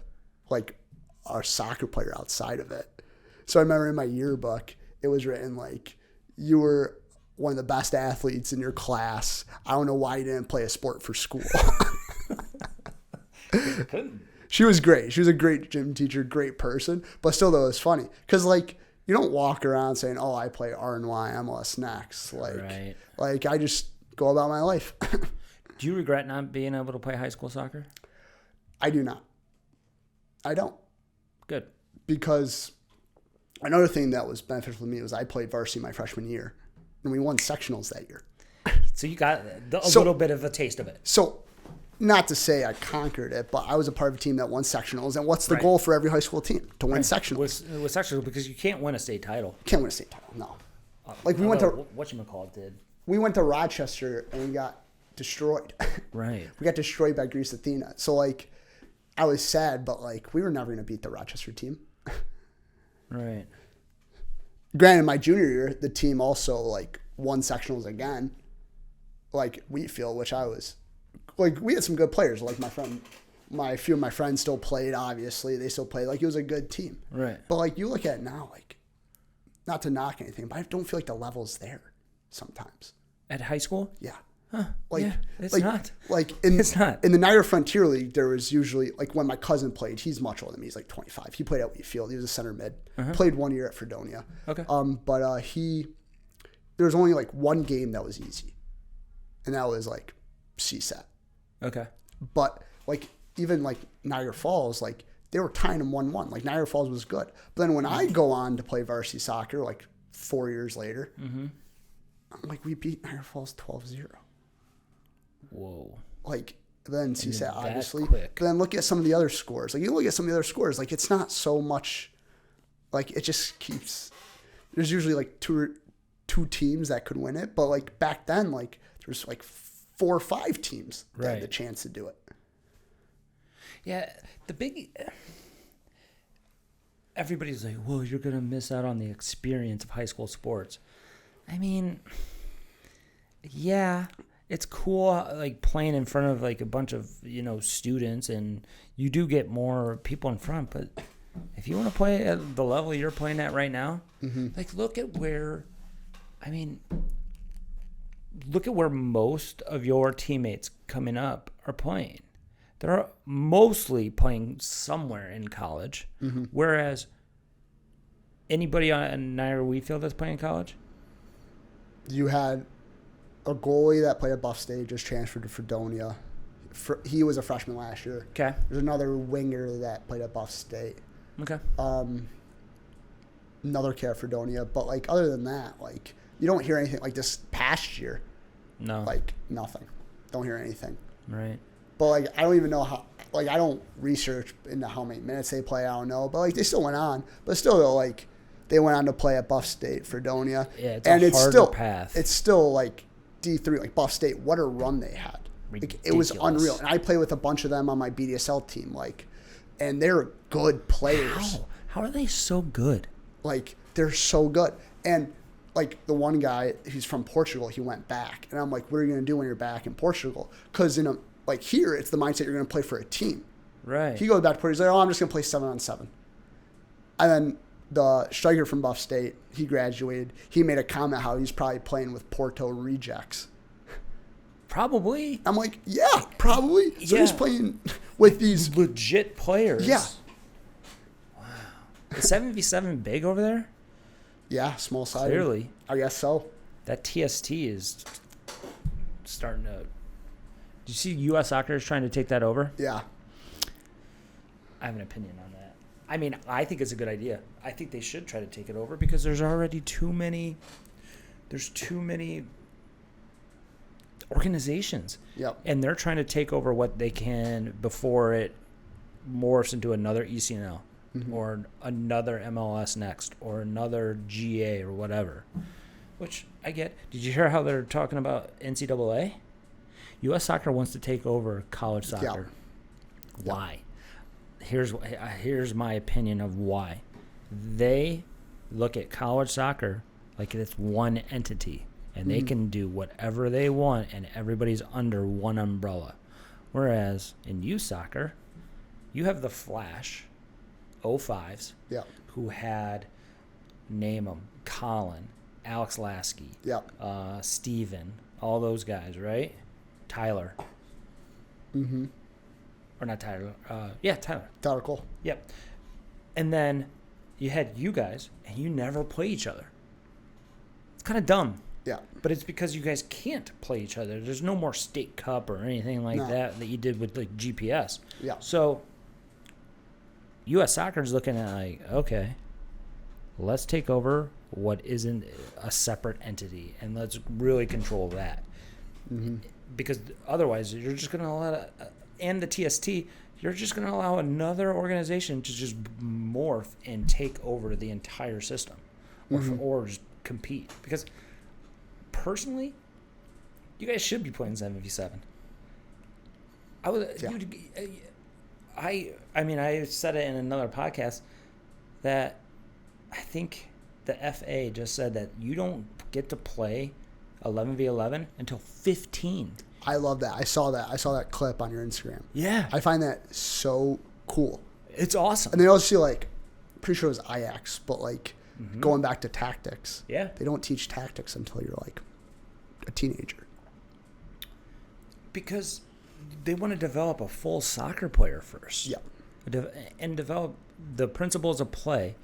soccer player outside of it. So I remember in my yearbook, it was written like, you were one of the best athletes in your class. I don't know why you didn't play a sport for school. She was great. She was a great gym teacher, great person. But still, though, it was funny. Because, like, you don't walk around saying, oh, I play RNY, MLSNEXT. Like, I just go about my life. Do you regret not being able to play high school soccer? I do not. I don't. Good. Because another thing that was beneficial to me was I played varsity my freshman year. And we won sectionals that year. So you got a little bit of a taste of it. So not to say I conquered it, but I was a part of a team that won sectionals. And what's the goal for every high school team? To win sectionals. With sectionals, because you can't win a state title. Can't win a state title, no. Like we went to... Whatchamacallit did. We went to Rochester and we got destroyed. Right. We got destroyed by Greece Athena. So, like, I was sad, but, like, we were never going to beat the Rochester team. Right. Granted, my junior year, the team also, like, won sectionals again. Like, Wheatfield, which I was... Like, we had some good players. Like, a few of my friends still played, obviously. They still played. Like, it was a good team. Right. But, like, you look at it now, like, not to knock anything, but I don't feel like the level's there sometimes. At high school? Yeah. Huh. Like, yeah, it's not. Like, it's not. In the Niagara Frontier League, there was usually, like, when my cousin played, he's much older than me. He's like 25. He played at Wheatfield. He was a center mid. Played 1 year at Fredonia. Okay. But there was only, like, one game that was easy. And that was, like, CSAT. Okay. But, like, even, like, Niagara Falls, like, they were tying them 1-1. Like, Niagara Falls was good. But then when I go on to play varsity soccer, like, 4 years later, I'm like, we beat Niagara Falls 12-0. Whoa. Like, then CSAT, obviously. But then look at some of the other scores. Like, you look at some of the other scores, like, it's not so much, like, it just keeps, there's usually, like, two teams that could win it. But, like, back then, like, there was, like, 4 or 5 teams that had the chance to do it. Yeah, everybody's like, well, you're going to miss out on the experience of high school sports. I mean, yeah, it's cool, like, playing in front of, like, a bunch of, students, and you do get more people in front, but if you want to play at the level you're playing at right now, like, look at where most of your teammates coming up are playing. They're mostly playing somewhere in college, whereas Anybody on Niagara Wheatfield that's playing in college? You had a goalie that played at Buff State, just transferred to Fredonia. He was a freshman last year. Okay. There's another winger that played at Buff State. Okay. Another kid at Fredonia. But, like, other than that, like, you don't hear anything. Like, this past year. No. Like, nothing. Don't hear anything. Right. But, like, I don't even know how. Like, I don't research into how many minutes they play. I don't know. But, like, they still went on. But still, like, they went on to play at Buff State, Fredonia. Yeah, it's a harder path. It's still, like, D3. Like, Buff State, what a run they had. Like, it was unreal. And I play with a bunch of them on my BDSL team. Like, and they're good players. How are they so good? Like, they're so good. And, like, the one guy, he's from Portugal, he went back. And I'm like, what are you going to do when you're back in Portugal? Because, like, here, it's the mindset you're going to play for a team. Right. He goes back to Portugal. He's like, I'm just going to play 7-on-7. And then the striker from Buff State, he graduated. He made a comment how he's probably playing with Porto rejects. Probably. I'm like, yeah, probably. So he's playing with these legit players. Yeah. Wow. Is 7v7 big over there? Yeah, small side. Clearly. I guess so. That TST is starting to... Do you see U.S. Soccer is trying to take that over? Yeah. I have an opinion on that. I mean, I think it's a good idea. I think they should try to take it over because there's already too many... There's too many organizations. Yep. And they're trying to take over what they can before it morphs into another ECNL or another MLSNEXT or another GA or whatever, which I get. Did you hear how they're talking about NCAA? U.S. Soccer wants to take over college soccer. Yep. Why? Here's my opinion of why. They look at college soccer like it's one entity. And they can do whatever they want, and everybody's under one umbrella. Whereas in youth soccer, you have the Flash, 05s, who had, name them, Colin, Alex Lasky, Steven, all those guys, right? Tyler. Mm-hmm. Or not Tyler. Tyler. Tyler Cole. Yep. And then you had you guys, and you never play each other. It's kind of dumb. Yeah. But it's because you guys can't play each other. There's no more state cup or anything like that you did with like GPS. Yeah. So U.S. Soccer is looking at like, okay, let's take over what isn't a separate entity and let's really control that. Mm-hmm. Because otherwise you're just going to allow, and the TST, you're just going to allow another organization to just morph and take over the entire system or just compete. Because personally, you guys should be playing 7v7. I said it in another podcast that I think the FA just said that you don't get to play 11v11 until 15. I love that. I saw that clip on your Instagram. Yeah. I find that so cool. It's awesome. And they also like, pretty sure it was Ajax, but like going back to tactics. Yeah. They don't teach tactics until you're like a teenager. Because they want to develop a full soccer player first. Yeah. And develop the principles of play.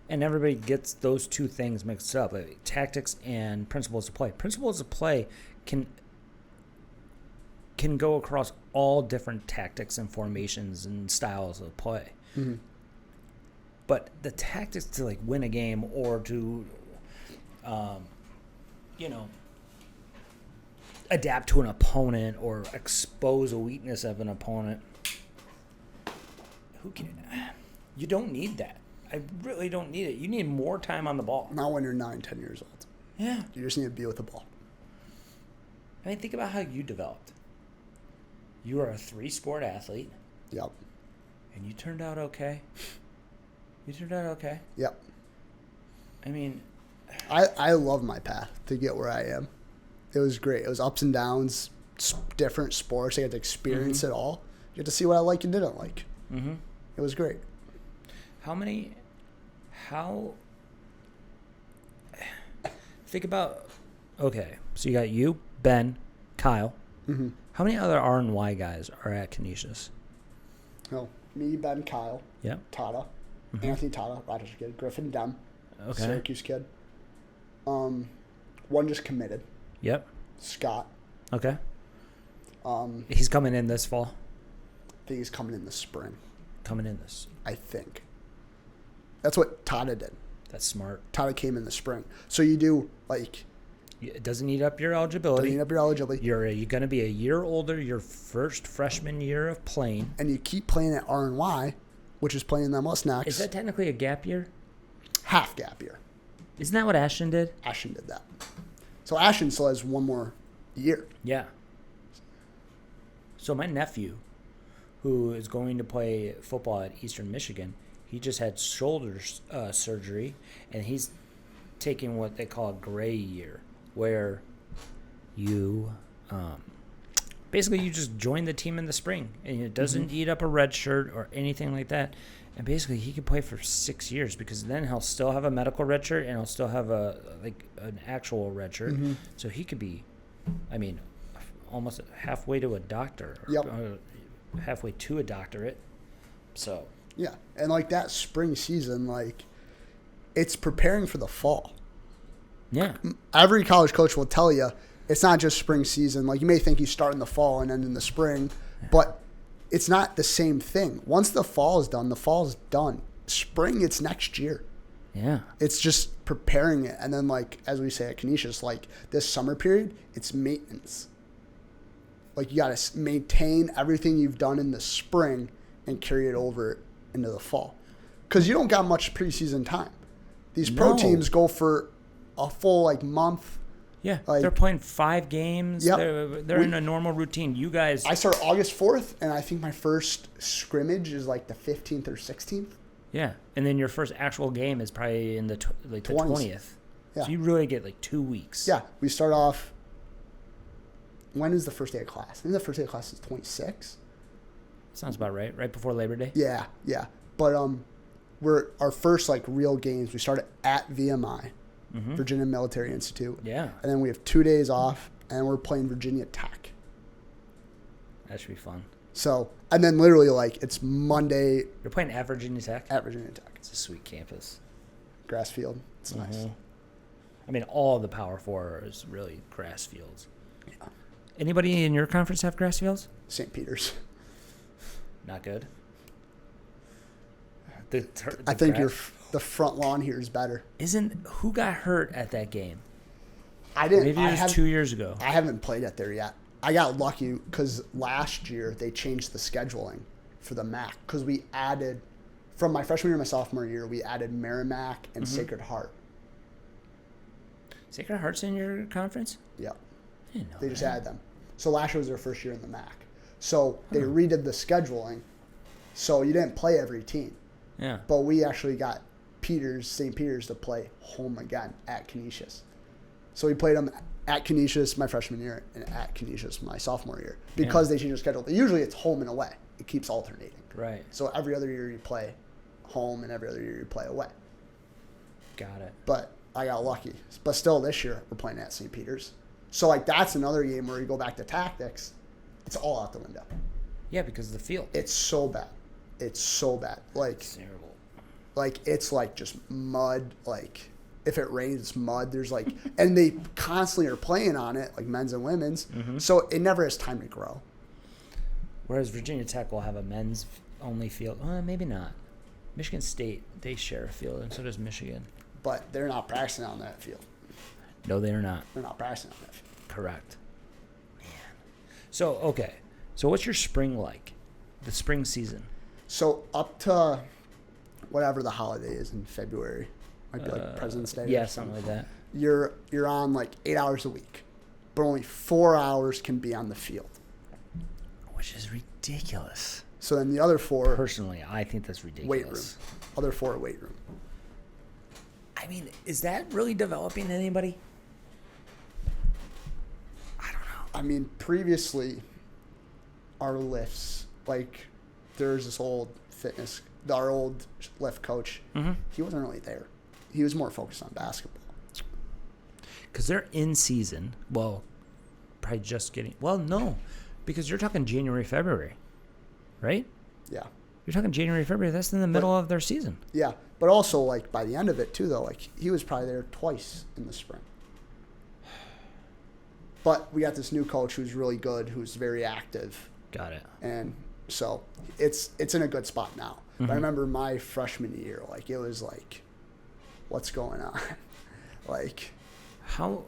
And everybody gets those two things mixed up, like tactics and principles of play. Principles of play can go across all different tactics and formations and styles of play. Mm-hmm. But the tactics to like win a game or to, adapt to an opponent or expose a weakness of an opponent, you don't need that. I really don't need it. You need more time on the ball. Not when you're 9, 10 years old. Yeah. You just need to be with the ball. I mean, think about how you developed. You were a 3-sport athlete. Yep. And you turned out okay. Yep. I mean, I love my path to get where I am. It was great. It was ups and downs, different sports. I got to experience it all. You get to see what I like and didn't like. Mm-hmm. It was great. Think about, okay, so you got you, Ben, Kyle. Mm-hmm. How many other RNY guys are at Canisius? Oh, me, Ben, Kyle. Yep. Tata. Anthony Tata, Rochester kid. Griffin Dem. Okay. Syracuse kid. One just committed. Yep. Scott. Okay. He's coming in this fall. I think he's coming in the spring. Coming in this. I think. That's what Tada did. That's smart. Tada came in the spring. So you do like. It doesn't eat up your eligibility. You're going to be a year older your first freshman year of playing. And you keep playing at RNY, which is playing the MLSNEXT. Is that technically a gap year? Half gap year. Isn't that what Ashton did? Ashton did that. So Ashton still has one more year. Yeah. So my nephew, who is going to play football at Eastern Michigan, he just had shoulder surgery, and he's taking what they call a gray year, where you basically you just join the team in the spring, and it doesn't eat up a red shirt or anything like that. And basically, he could play for 6 years because then he'll still have a medical red shirt and he'll still have an actual red shirt. Mm-hmm. So he could be, I mean, almost halfway to a doctor. Or halfway to a doctorate. So. Yeah, and like that spring season, like it's preparing for the fall. Yeah. Every college coach will tell you it's not just spring season. Like you may think you start in the fall and end in the spring, but it's not the same thing. Once the fall is done, the fall is done. Spring, it's next year. Yeah. It's just preparing it. And then, like, as we say at Canisius, like, this summer period, it's maintenance. Like, you got to maintain everything you've done in the spring and carry it over into the fall. Because you don't got much preseason time. These pro teams go for a full, like, month. Yeah, they're playing 5 games. Yep. They're in a normal routine. You guys... I start August 4th, and I think my first scrimmage is like the 15th or 16th. Yeah, and then your first actual game is probably in the 20th. Yeah. So you really get like 2 weeks. Yeah, we start off... When is the first day of class? I think the first day of class is 26. Sounds about right. Right before Labor Day? Yeah. But our first like real games, we started at VMI. Mm-hmm. Virginia Military Institute. Yeah. And then we have 2 days off, and we're playing Virginia Tech. That should be fun. So, and then literally, like, it's Monday. You're playing at Virginia Tech? At Virginia Tech. It's a sweet campus. Grass field. It's nice. I mean, all the Power Four is really grass fields. Yeah. Anybody in your conference have grass fields? St. Peter's. Not good. I think the front lawn here is better. Who got hurt at that game? I didn't. Maybe it was 2 years ago. I haven't played it there yet. I got lucky because last year they changed the scheduling for the MAAC because we added, from my freshman year to my sophomore year, we added Merrimack and Sacred Heart. Sacred Heart's in your conference? Yep. I didn't know they just added them. So last year was their first year in the MAAC. So they redid the scheduling. So you didn't play every team. Yeah. But we actually got St. Peter's to play home again at Canisius. So we played them at Canisius my freshman year and at Canisius my sophomore year because they changed the schedule. Usually it's home and away. It keeps alternating. Right. So every other year you play home and every other year you play away. Got it. But I got lucky. But still this year we're playing at St. Peter's. So like that's another game where you go back to tactics. It's all out the window. Yeah, because of the field. It's so bad. Like it's terrible. Like it's like just mud. Like if it rains, it's mud. There's like, and they constantly are playing on it, like men's and women's. Mm-hmm. So it never has time to grow. Whereas Virginia Tech will have a men's only field. Maybe not. Michigan State, they share a field, and so does Michigan. But they're not practicing on that field. No, they're not. They're not practicing on that field. Correct. Man. So, okay. So what's your spring like? The spring season? So up to whatever the holiday is in February. Might be like President's Day. Yeah, something like that. You're on like 8 hours a week. But only 4 hours can be on the field. Which is ridiculous. So then the other 4... Personally, I think that's ridiculous. Weight room. Other 4 are weight room. I mean, is that really developing anybody? I don't know. I mean, previously, our lifts, like, there's this our old lift coach, he wasn't really there. He was more focused on basketball. Because they're in season. Well, probably just getting... Well, no. Because you're talking January, February, right? Yeah. You're talking January, February. That's in the middle of their season. Yeah, but also like by the end of it too, though, like he was probably there twice in the spring. But we got this new coach who's really good, who's very active. Got it. And so it's in a good spot now. Mm-hmm. But I remember my freshman year, like it was like, what's going on? Like how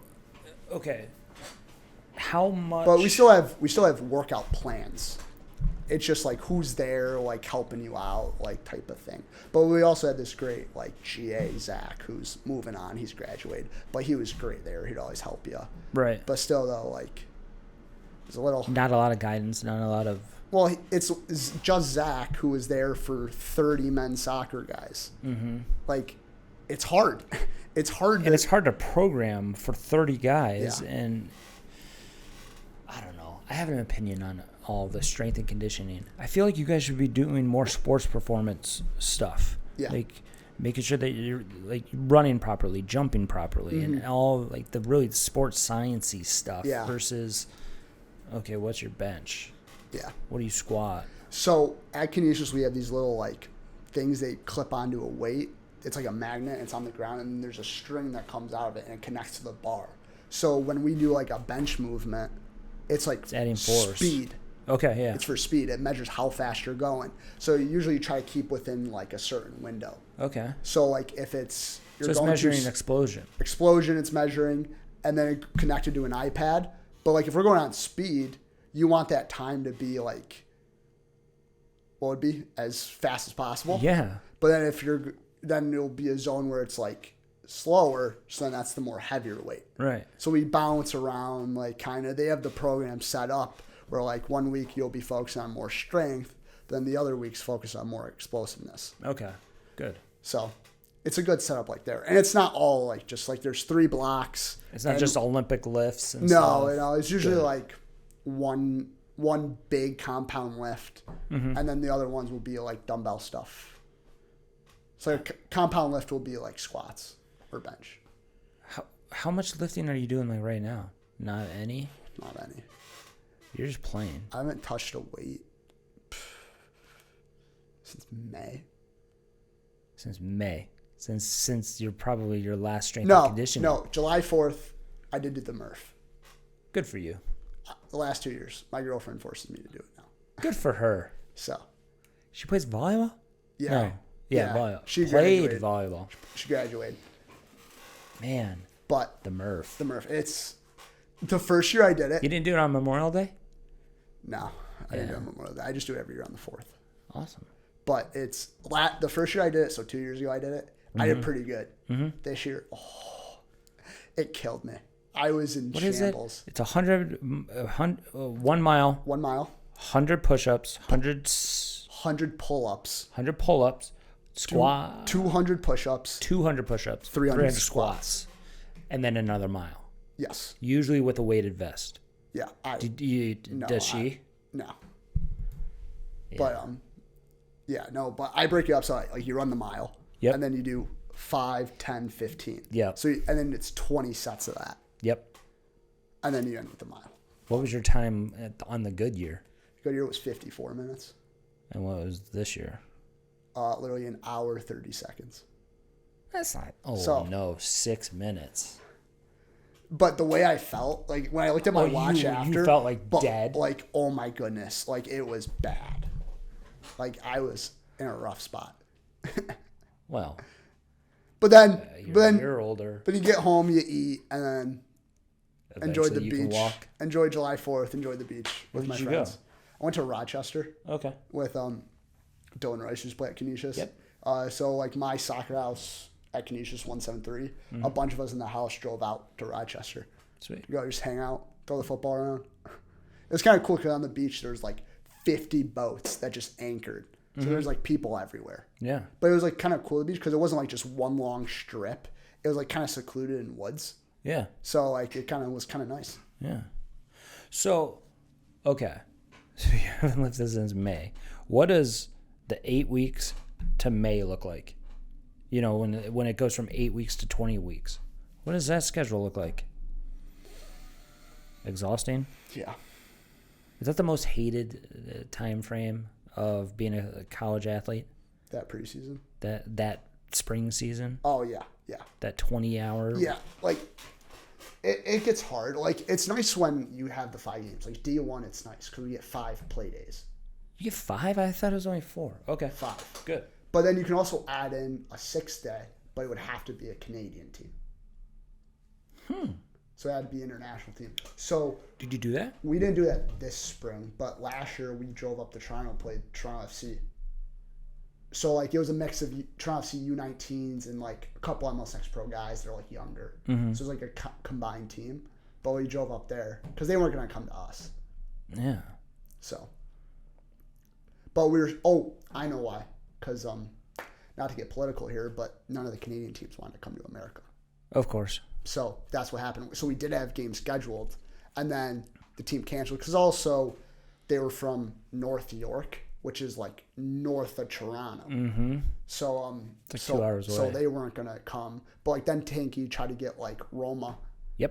much? But we still have workout plans. It's just like who's there, like helping you out, like type of thing. But we also had this great like GA Zach, who's moving on. He's graduated, but he was great there. He'd always help you. Right. But still, though, like there's a little not a lot of guidance, not a lot of. Well, it's just Zach who was there for 30 men's soccer guys. Mm-hmm. Like it's hard. It's hard. And it's hard to program for 30 guys, yeah. And I don't know. I have an opinion on all the strength and conditioning. I feel like you guys should be doing more sports performance stuff. Yeah. Like making sure that you're like running properly, jumping properly, mm-hmm. and all like the really sports sciencey stuff versus, okay, what's your bench? Yeah. What do you squat? So at Canisius, we have these little like things they clip onto a weight. It's like a magnet. It's on the ground, and there's a string that comes out of it, and it connects to the bar. So when we do like a bench movement, it's like adding force. Speed. Okay, yeah. It's for speed. It measures how fast you're going. So usually you try to keep within like a certain window. Okay. So like if it's it's measuring explosion. Explosion, it's measuring, and then it connected to an iPad. But like if we're going on speed, you want that time to be like what would be as fast as possible. Yeah. But then it'll be a zone where it's like slower, so then that's the more heavier weight. Right. So we bounce around like kind of. They have the program set up where like 1 week you'll be focusing on more strength, then the other weeks focus on more explosiveness. Okay, good. So it's a good setup like there. And it's not all like just like there's 3 blocks. It's not just Olympic lifts and stuff. No, it's usually like one big compound lift, mm-hmm. and then the other ones will be like dumbbell stuff. So compound lift will be like squats or bench. How much lifting are you doing like right now? Not any? Not any. You're just playing. I haven't touched a weight since May. Since May. Since you're probably your last strength and conditioning. No, July 4th, I did the Murph. Good for you. The last 2 years. My girlfriend forces me to do it now. Good for her. So. She plays volleyball? Yeah. No. Yeah, volleyball. She played volleyball. She graduated. Man. But. The Murph. It's. The first year I did it. You didn't do it on Memorial Day? No. I didn't do it on Memorial Day. I just do it every year on the 4th. Awesome. But it's. The first year I did it, so 2 years ago I did it. Mm-hmm. I did pretty good. Mm-hmm. This year, it killed me. I was in shambles. It's 1 mile. 1 mile. 100 push-ups. 100 pull-ups. 100 pull-ups. Squat. 200 push-ups. 200 push-ups. 300 squats. And then another mile. Yes. Usually with a weighted vest. Yeah. Does she? No. Yeah. But but I break it up so like you run the mile. Yep. And then you do 5, 10, 15. Yeah. So and then it's 20 sets of that. Yep. And then you end with the mile. What was your time on the good year? Good year was 54 minutes. And what was this year? Literally an hour 30 seconds. That's not. 6 minutes. But the way I felt, like when I looked at my watch after, you felt like dead. Like, oh my goodness, like it was bad. Like I was in a rough spot. Well, but then you're older. But you get home, you eat, and then enjoy the beach. Enjoy July 4th. Enjoy the beach with my friends. I went to Rochester. Okay. With Dylan Rice, who's played at Canisius. Yep. So like my soccer house at Canisius 173, mm-hmm. a bunch of us in the house drove out to Rochester. Sweet. You go just hang out, throw the football around. It was kind of cool because on the beach there was like 50 boats that just anchored. So there's like people everywhere. Yeah. But it was like kind of cool, the beach, because it wasn't like just one long strip. It was like kind of secluded in woods. Yeah. So like it kind of was kind of nice. Yeah. So, okay. So you haven't lived this since May. What does the 8 weeks to May look like? You know, when it goes from 8 weeks to 20 weeks. What does that schedule look like? Exhausting? Yeah. Is that the most hated time frame of being a college athlete? That preseason? That spring season? Oh, yeah. That 20-hour? Yeah, like, it gets hard. Like, it's nice when you have the 5 games. Like, D1, it's nice because we get 5 play days. You get 5? I thought it was only 4. Okay. 5. Good. But then you can also add in a 6th day, but it would have to be a Canadian team. So it had to be an international team. So did you do that? We didn't do that this spring, but last year we drove up to Toronto and played Toronto FC. So like it was a mix of Toronto FC U19s and like a couple MLSNEXT pro guys that are like younger. So it was like a combined team. But we drove up there because they weren't going to come to us. Yeah. So. But we were. Oh, I know why. Because not to get political here, but none of the Canadian teams wanted to come to America. Of course. So that's what happened. So we did have games scheduled, and then the team canceled because also they were from North York, which is like north of Toronto. So it's like 2 hours away. So they weren't gonna come. But like then Tanky tried to get like Roma,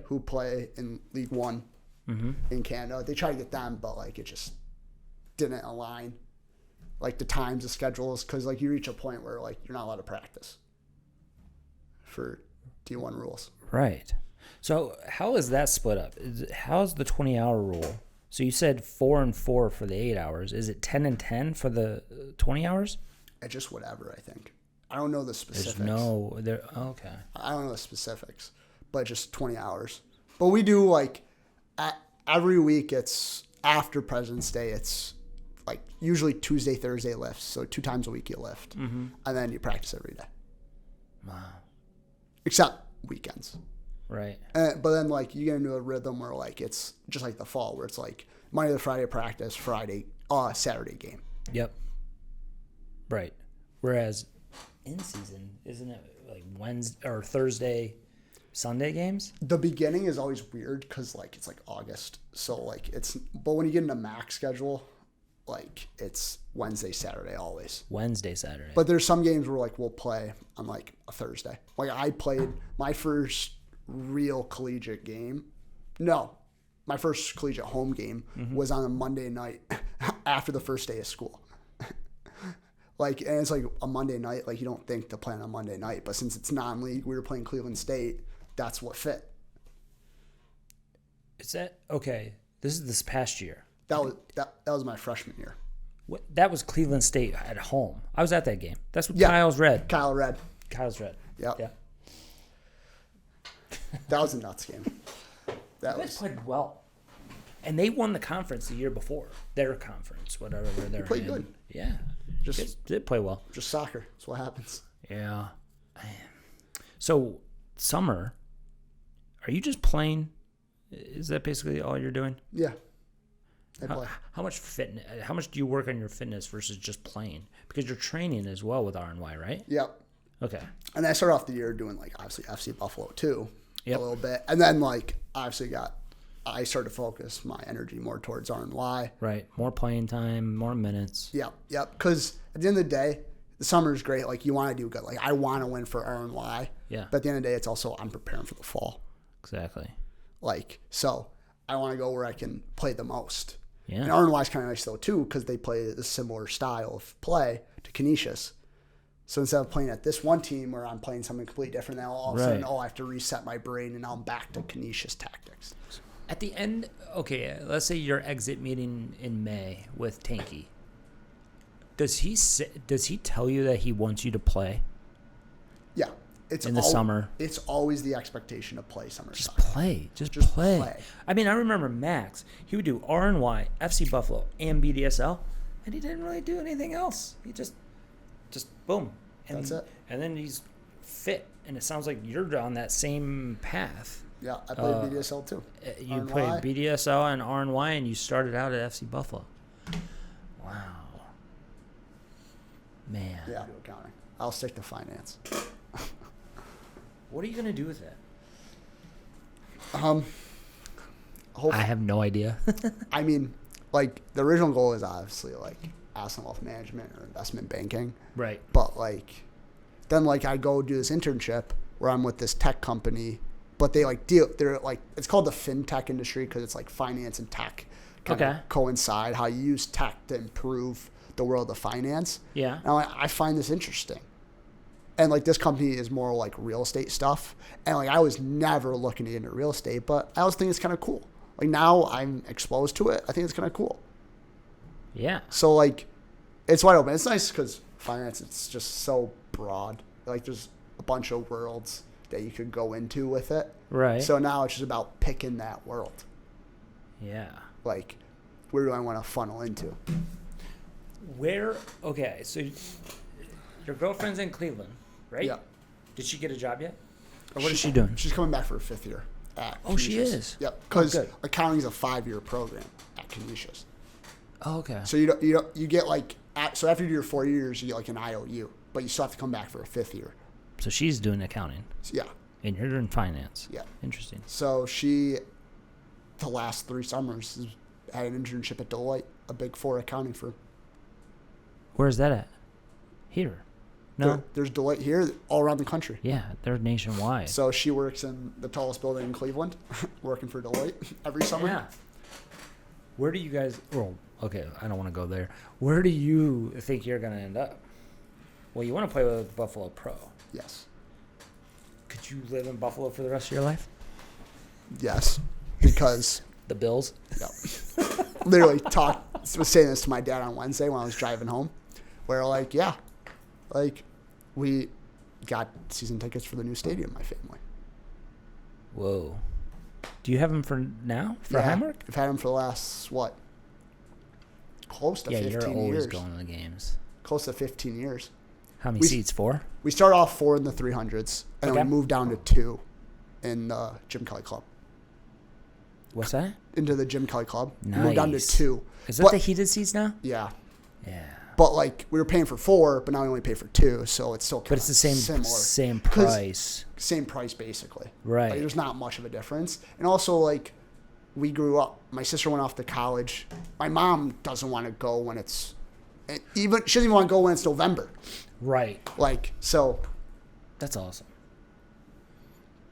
who play in League One in Canada. They tried to get them, but like it just didn't align. Like the times, the schedules, because like you reach a point where like you're not allowed to practice for D1 rules. Right. So how is that split up? How's the 20-hour rule? So you said 4 and 4 for the 8 hours. Is it 10 and 10 for the 20 hours? It's just whatever, I think. I don't know the specifics. Okay. I don't know the specifics, but just 20 hours. But we do like every week. It's after President's Day. It's like usually Tuesday, Thursday lifts. So 2 times a week you lift, and then you practice every day. Wow. Except weekends. Right. But then like you get into a rhythm where like it's just like the fall where it's like Monday to Friday practice, Saturday game. Yep. Right. Whereas in season, isn't it like Wednesday or Thursday, Sunday games? The beginning is always weird because like it's like August, so like but when you get into MAAC schedule, like it's Wednesday, Saturday always. Wednesday, Saturday. But there's some games where like we'll play on like a Thursday. Like I played my first real collegiate game. No, my first collegiate home game was on a Monday night after the first day of school. Like, and it's like a Monday night. Like you don't think to play on a Monday night, but since it's non-league, we were playing Cleveland State. That's what fit. Is that okay? This is this past year. That was my freshman year. That was Cleveland State at home. I was at that game. That's what Kyle's read. Kyle's red. Yep. Yeah. That was a nuts game. They played well. And they won the conference the year before. Their conference, whatever they're in. Played good. Yeah. Just did play well. Just soccer. That's what happens. Yeah. So, summer, are you just playing? Is that basically all you're doing? Yeah. I play. How much fitness? How much do you work on your fitness versus just playing? Because you're training as well with RNY, right? Yep. Okay. And I started off the year doing like obviously FC Buffalo too, a little bit, and then like obviously I started to focus my energy more towards RNY. Right. More playing time, more minutes. Yep. Because at the end of the day, the summer is great. Like you want to do good. Like I want to win for RNY. Yeah. But at the end of the day, it's also I'm preparing for the fall. Exactly. Like so, I want to go where I can play the most. Yeah. And RNY is kind of nice though too because they play a similar style of play to Canisius. So instead of playing at this one team where I'm playing something completely different, now all of a sudden, I have to reset my brain and now I'm back to Canisius tactics. At the end, okay, let's say your exit meeting in May with Tanky. Does he tell you that he wants you to play? Yeah. It's in the summer. It's always the expectation to play summer Just soccer. play. Just play. I mean, I remember Max. He would do RNY, FC Buffalo, and BDSL, and he didn't really do anything else. He just boom. And that's it. And then he's fit, and it sounds like you're on that same path. Yeah, I played BDSL too. You RNY. played BDSL and RNY, and you started out at FC Buffalo. Wow. Man. Yeah, I'll do accounting. I'll stick to finance. What are you going to do with it? Hopefully, I have no idea. I mean, like, the original goal is obviously, like, asset wealth management or investment banking. Right. But, like, then, like, I go do this internship where I'm with this tech company, but they, like, they're, like, it's called the fintech industry because it's, like, finance and tech kind of coincide, how you use tech to improve the world of finance. Yeah. And I'm like, I find this interesting. And like this company is more like real estate stuff. And like I was never looking to get into real estate, but I always think it's kind of cool. Like now I'm exposed to it. I think it's kind of cool. Yeah. So like it's wide open. It's nice because finance, it's just so broad. Like there's a bunch of worlds that you could go into with it. Right. So now it's just about picking that world. Yeah. Like where do I want to funnel into? Okay, so your girlfriend's in Cleveland, right? Yeah. Did she get a job yet? Or what is she doing? She's coming back for her 5th year at Canisius. She is? Yep. Because accounting is a 5-year program at Canisius. Oh, okay. So you get like, so after you do your 4 years, you get like an IOU, but you still have to come back for a 5th year. So she's doing accounting. Yeah. And you're doing finance. Yeah. Interesting. So the last 3 summers, had an internship at Deloitte, a Big 4 accounting firm. Where's that at? Here. No. There's Deloitte here all around the country. Yeah, they're nationwide. So she works in the tallest building in Cleveland, working for Deloitte every summer. Yeah. Where do you guys, okay, I don't want to go there. Where do you think you're going to end up? Well, you want to play with Buffalo Pro. Yes. Could you live in Buffalo for the rest of your life? Yes. Because the Bills? Yep. Literally was saying this to my dad on Wednesday when I was driving home. Where like, yeah, like we got season tickets for the new stadium, my family. Whoa. Do you have them for now? For Highmark? I've had them for the last, close to 15 years. Yeah, you're always going to the games. Close to 15 years. How many seats? 4? We started off 4 in the 300s, and then we moved down to 2 in the Jim Kelly Club. What's that? Into the Jim Kelly Club. Nice. We moved down to 2. Is that the heated seats now? Yeah. Yeah. But like we were paying for 4, but now we only pay for 2, so it's still kind of But it's the same price. Same price basically. Right. Like, there's not much of a difference. And also like we grew up. My sister went off to college. My mom doesn't want to go when it's she doesn't even want to go when it's November. Right. Like so. That's awesome.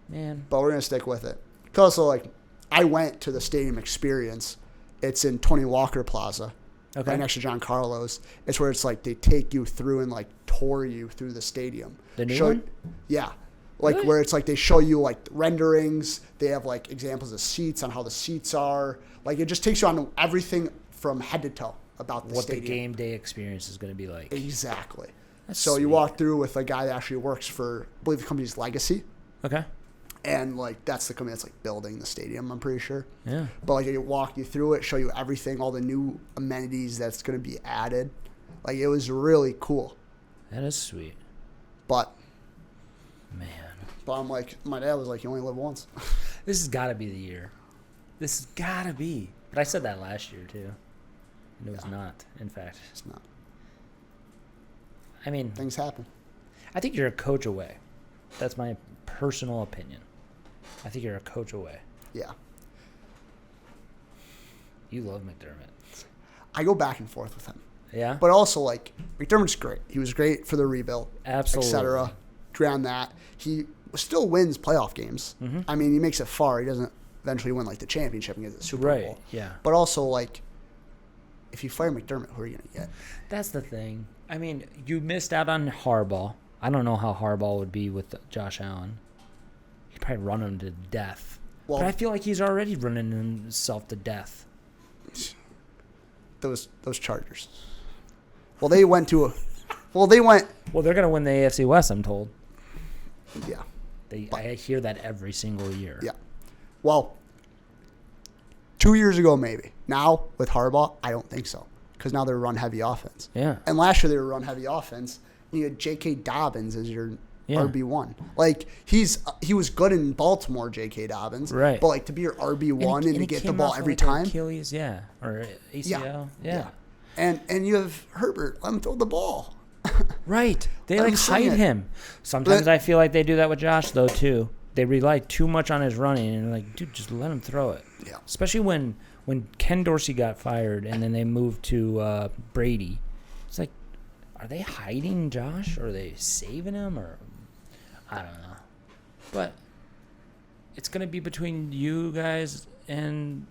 Man. But we're gonna stick with it. Also like I went to the stadium experience. It's in Tony Walker Plaza. Okay. Right next to John Carlos. It's where it's like they take you through and like tour you through the stadium. The new one? Yeah. Like really? Where it's like they show you like renderings. They have like examples of seats on how the seats are. Like it just takes you on everything from head to toe about the stadium. What the game day experience is going to be like. Exactly. That's so sweet. You walk through with a guy that actually works for, I believe the company's Legacy. Okay. And like that's the company that's like building the stadium, I'm pretty sure. Yeah. But like they walk you through it, show you everything, all the new amenities that's going to be added. Like it was really cool. That is sweet. But man. I'm like, my dad was like, you only live once. This has got to be the year. This has got to be. But I said that last year too. And it was not, in fact. It's not. I mean, things happen. I think you're a coach away. That's my personal opinion. I think you're a coach away. Yeah. You love McDermott. I go back and forth with him. Yeah? But also, like, McDermott's great. He was great for the rebuild. Absolutely. Etc. Around that. He still wins playoff games. Mm-hmm. I mean, he makes it far. He doesn't eventually win, like, the championship and get the Super Bowl. Right, yeah. But also, like, if you fire McDermott, who are you going to get? That's the thing. I mean, you missed out on Harbaugh. I don't know how Harbaugh would be with Josh Allen. He'd probably run him to death. Well, but I feel like he's already running himself to death. Those Chargers. Well, they went to a... Well, they're going to win the AFC West, I'm told. Yeah. I hear that every single year. Yeah. Well, 2 years ago maybe. Now, with Harbaugh, I don't think so. Because now they're a run-heavy offense. Yeah. And last year they were a run-heavy offense. You had J.K. Dobbins as your RB1. Like, he was good in Baltimore, J.K. Dobbins. Right. But, like, to be your RB1 and to get the ball every time. Achilles, yeah. Or ACL. Yeah. And you have Herbert. Let him throw the ball. Right. They, like, hide him. Sometimes I feel like they do that with Josh, though, too. They rely too much on his running. And, like, dude, just let him throw it. Yeah. Especially when Ken Dorsey got fired and then they moved to Brady. It's like, are they hiding Josh or are they saving him or I don't know. But it's going to be between you guys and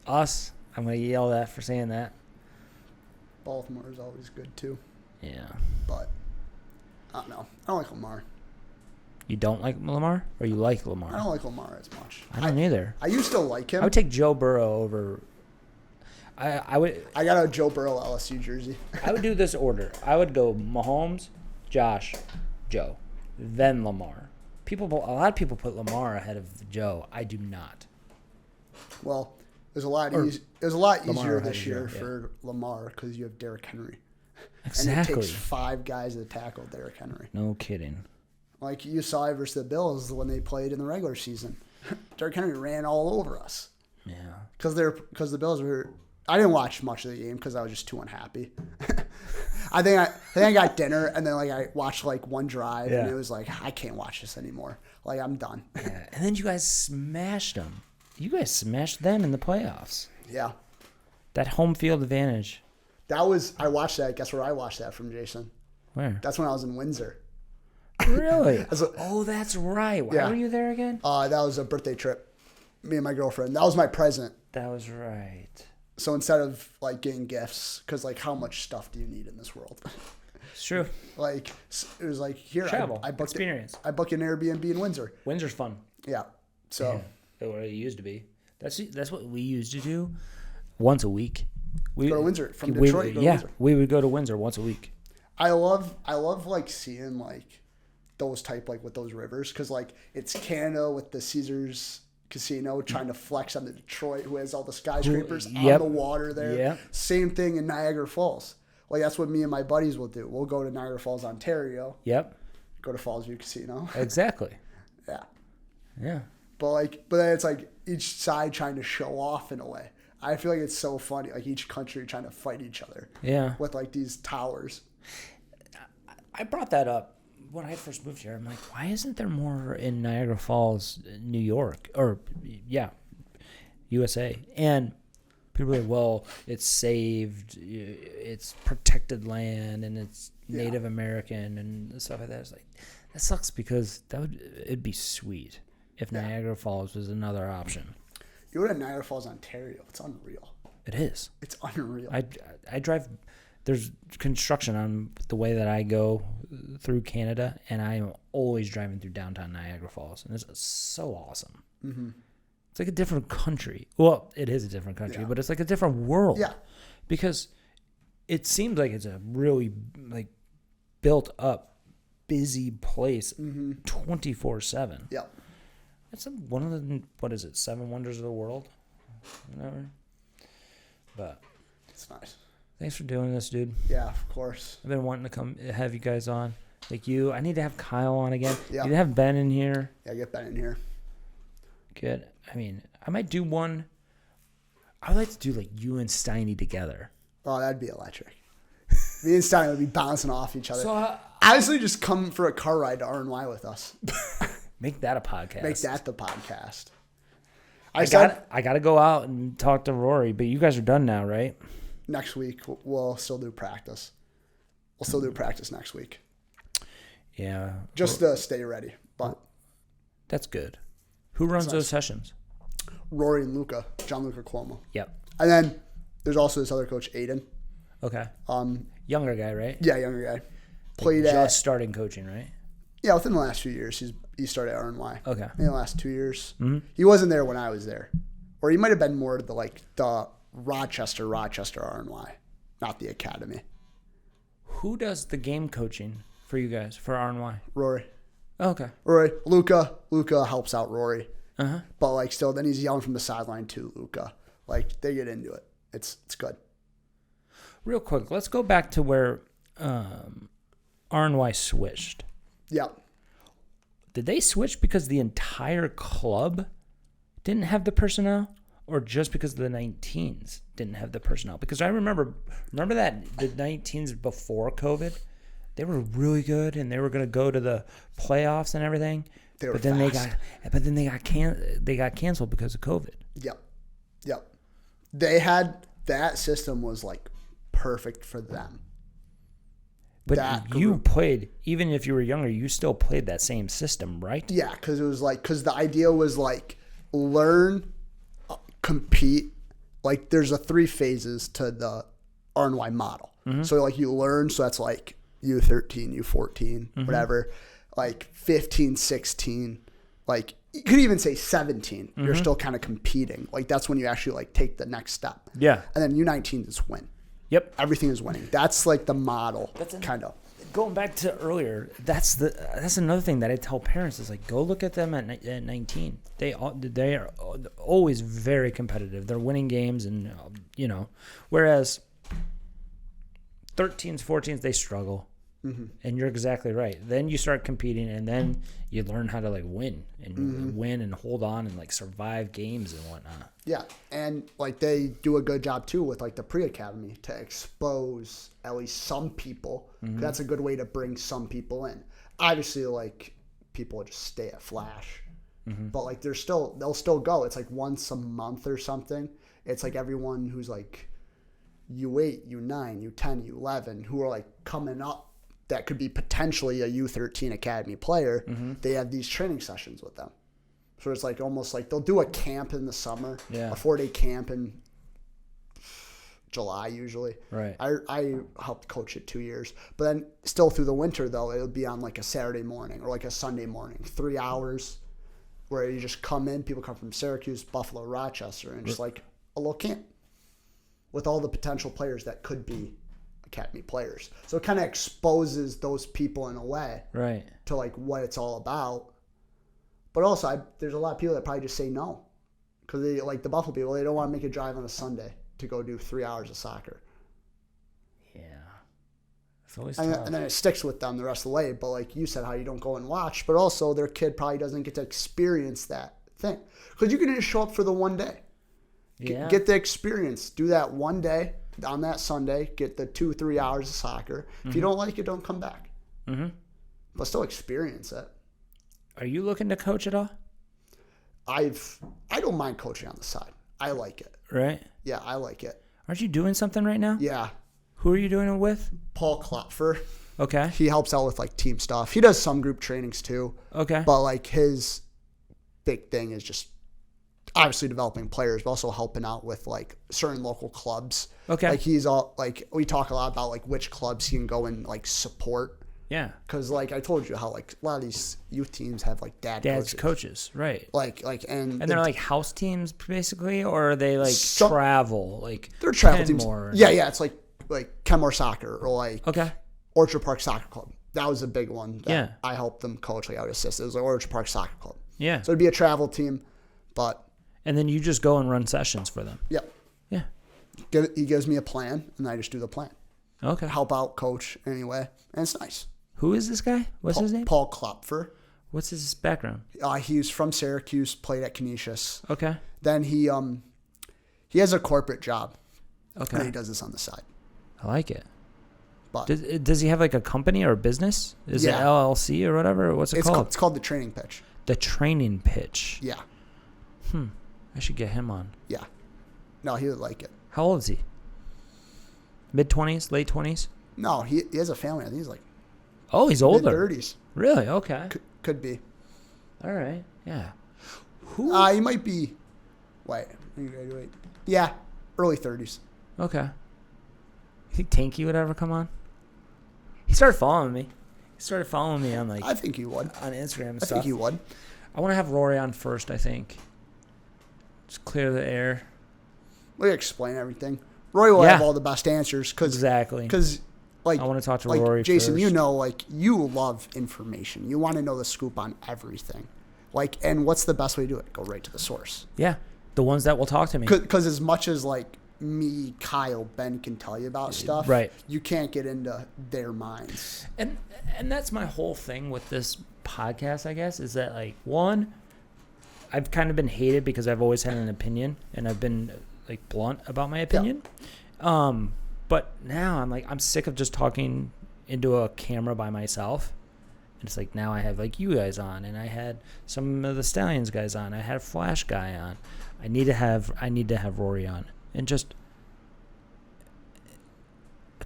us. I'm going to yell that for saying that. Baltimore is always good too. Yeah. But I don't know. I don't like Lamar. You don't like Lamar, or you like I Lamar? don't like Lamar as much. I don't either. I used to like him. I would take Joe Burrow over. I would. I got a Joe Burrow LSU jersey. I would do this order. I would go Mahomes, Josh, Joe, then Lamar. A lot of people put Lamar ahead of Joe. I do not. Well, it was a lot easier this Joe, year for Lamar because you have Derrick Henry. Exactly. And it takes 5 guys to tackle Derrick Henry. No kidding. Like you saw it versus the Bills when they played in the regular season. Derrick Henry ran all over us. Yeah. Because the Bills were. I didn't watch much of the game because I was just too unhappy. I think I got dinner and then I watched one drive and it was I can't watch this anymore. I'm done. Yeah. And then you guys smashed them. You guys smashed them in the playoffs. Yeah. That home field advantage. I watched that. Guess where I watched that from, Jason? Where? That's when I was in Windsor. Really? Oh, that's right. Why were you there again? That was a birthday trip. Me and my girlfriend. That was my present. That was right. So instead of getting gifts, because how much stuff do you need in this world? It's true. It was here. Travel. I booked experience. I booked an Airbnb in Windsor. Windsor's fun. Yeah. So. Yeah. What it used to be. That's what we used to do once a week. We go to Windsor from Detroit. Windsor. We would go to Windsor once a week. I love seeing those type with those rivers because it's Canada with the Caesars Casino trying to flex on the Detroit who has all the skyscrapers on the water there. Yep. Same thing in Niagara Falls. That's what me and my buddies will do. We'll go to Niagara Falls, Ontario. Yep. Go to Fallsview Casino. Exactly. Yeah. Yeah. But then it's each side trying to show off in a way. I feel it's so funny. Each country trying to fight each other. Yeah. With these towers. I brought that up when I first moved here. I'm like, why isn't there more in Niagara Falls, New York, or USA? And people are like, well, it's saved, it's protected land, and it's Native American and stuff like that. It's that sucks because it'd be sweet if Niagara Falls was another option. You go to Niagara Falls, Ontario. It's unreal. It is. It's unreal. I drive. There's construction on the way that I go through Canada, and I am always driving through downtown Niagara Falls, and it's so awesome. Mm-hmm. It's a different country. Well, it is a different country, but it's a different world. Yeah. Because it seems like it's a really built up, busy place 24/7. Yeah. It's one of the 7 wonders of the world. Whatever. But it's nice. Thanks for doing this, dude. Yeah, of course. I've been wanting to have you guys on. You. I need to have Kyle on again. Yeah. You need to have Ben in here. Yeah, get Ben in here. Good. I might do one. I would like to do you and Steiny together. Oh, that'd be electric. Me and Steiny would be bouncing off each other. So, honestly, just come for a car ride to RNY with us. Make that a podcast. Make that the podcast. I got to go out and talk to Rory, but you guys are done now, right? Next week, we'll still do practice. We'll still do practice next week. Yeah. Just to stay ready. But that's good. Who runs those sessions? Rory and Luca, John Luca Cuomo. Yep. And then there's also this other coach, Aiden. Okay. Younger guy, right? Yeah, younger guy. Just starting coaching, right? Yeah, within the last few years, he started at RNY. Okay. In the last 2 years, he wasn't there when I was there, or he might have been more the Rochester RNY, not the academy. Who does the game coaching for you guys for RNY? Rory. Oh, okay. Rory. Luca helps out Rory. Uh-huh. But still, then he's yelling from the sideline too. Luca. They get into it. It's good. Real quick, let's go back to where RNY switched. Yeah. Did they switch because the entire club didn't have the personnel, or just because the 19s didn't have the personnel? Because I remember that the 19s before COVID, they were really good and they were going to go to the playoffs and everything. But then they got canceled because of COVID. Yep. They had that system was perfect for them. But you played, even if you were younger, you still played that same system, right? Yeah, because it was because the idea was learn, compete. There's 3 phases to the RNY model. So like you learn, so that's like U13, U14, whatever, like 15, 16, like you could even say 17. You're still kind of competing. Like that's when you actually like take the next step. Yeah. And then U19 is win. Yep. Everything is winning. That's like the model, kind of. Going back to earlier, that's another thing that I tell parents is like, go look at them at 19. They are always very competitive. They're winning games, and whereas 13s, 14s, they struggle. And you're exactly right. Then you start competing, and then you learn how to like win and hold on and like survive games and whatnot. Yeah, and like they do a good job too with like the pre-academy to expose at least some people. That's a good way to bring some people in. Obviously, like people just stay at Flash, but like they'll still go. It's like once a month or something. It's like everyone who's like U8, U9, U10, U11 who are like coming up that could be potentially a U13 academy player. They have these training sessions with them. So it's like almost like they'll do a camp in the summer, a 4-day camp in July usually. Right. I helped coach it 2 years, but then still through the winter though, it'll be on like a Saturday morning or like a Sunday morning, 3 hours where you just come in. People come from Syracuse, Buffalo, Rochester, and just like a little camp with all the potential players that could be academy players. So it kind of exposes those people in a way, right, to like what it's all about. But also, there's a lot of people that probably just say no because they like the Buffalo people. They don't want to make a drive on a Sunday to go do 3 hours of soccer. Yeah, it's always and tough. And then it sticks with them the rest of the way. But like you said, how you don't go and watch, but also their kid probably doesn't get to experience that thing because you can just show up for the one day. Yeah. Get the experience. Do that one day on that Sunday. Get the 2-3 hours of soccer. If you don't like it, don't come back. But still experience it. Are you looking to coach at all? I don't mind coaching on the side. I like it. Right? Yeah, I like it. Aren't you doing something right now? Yeah. Who are you doing it with? Paul Klopfer. Okay. He helps out with like team stuff. He does some group trainings too. Okay. But like his big thing is just obviously developing players, but also helping out with like certain local clubs. Okay. Like he's all like, we talk a lot about like which clubs he can go and like support. Yeah. Because like I told you how like a lot of these youth teams have like dad's coaches, right? And they're like house teams basically, or are they like travel? Like they're travel teams. Kenmore. Yeah. It's like Kenmore Soccer or like Orchard Park Soccer Club. That was a big one. That I helped them coach. Like I would assist. It was like Orchard Park Soccer Club. Yeah. So it'd be a travel team, but. And then you just go and run sessions for them. Yep. Yeah. He gives me a plan, and I just do the plan. Okay. Help out coach anyway, and it's nice. Who is this guy? What's his name? Paul Klopfer. What's his background? He's from Syracuse, played at Canisius. Okay. Then he has a corporate job. Okay. And he does this on the side. I like it. But does he have like a company or a business? Is it LLC or whatever? What's it called? It's called the Training Pitch. The Training Pitch. Yeah. I should get him on. Yeah. No, he would like it. How old is he? Mid-20s? Late 20s? No, he has a family. I think he's like... Oh, he's older. Mid-30s. Really? Okay. Could be. All right. Yeah. He might be... Wait. Yeah. Early 30s. Okay. You think Tanky would ever come on? He started following me. On like... I think he would. On Instagram and stuff. I think he would. I want to have Rory on first, I think. Just clear the air. We explain everything. Roy will have all the best answers. Exactly. Because, like, I want to talk to Rory Jason, first. you know, like, you love information. You want to know the scoop on everything. Like, and what's the best way to do it? Go right to the source. Yeah. The ones that will talk to me. Because as much as, like, me, Kyle, Ben can tell you about stuff, right? You can't get into their minds. And that's my whole thing with this podcast, I guess, is that, like, one, I've kind of been hated because I've always had an opinion, and I've been like blunt about my opinion. Yeah. But now I'm sick of just talking into a camera by myself. And it's like now I have like you guys on, and I had some of the Stallions guys on. I had a Flash guy on. I need to have Rory on, and just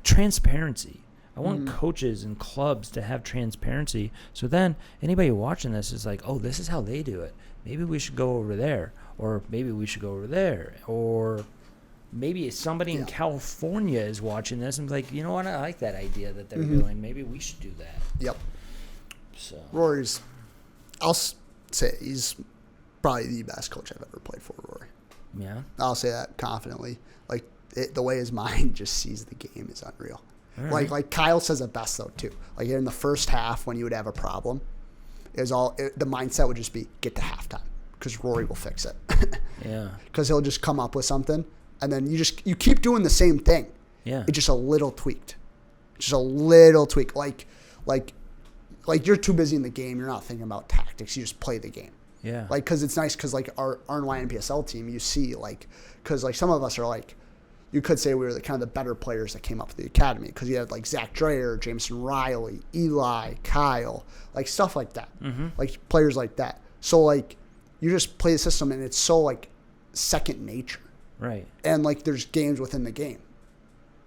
transparency. I want coaches and clubs to have transparency. So then anybody watching this is like, oh, this is how they do it. Maybe we should go over there, or maybe we should go over there, or maybe somebody in California is watching this and be like, you know what, I like that idea that they're doing. Maybe we should do that. Yep. So Rory's, I'll say he's probably the best coach I've ever played for, Rory. Yeah. I'll say that confidently. Like, the way his mind just sees the game is unreal. Right. Like Kyle says it best, though, too. Like, in the first half when you would have a problem, the mindset would just be, get to halftime, because Rory will fix it. Yeah. Because he'll just come up with something, and then you keep doing the same thing. Yeah. It's just a little tweaked. Just a little tweak. Like you're too busy in the game. You're not thinking about tactics. You just play the game. Yeah. Like, because it's nice because, like, our RNY and PSL team, you see, like, because, like, some of us are, like, you could say we were the kind of the better players that came up to the academy because you had, like, Zach Dreyer, Jameson Riley, Eli, Kyle, like, stuff like that. Mm-hmm. Like, players like that. So, like, you just play the system, and it's so, like, second nature. Right. And, like, there's games within the game.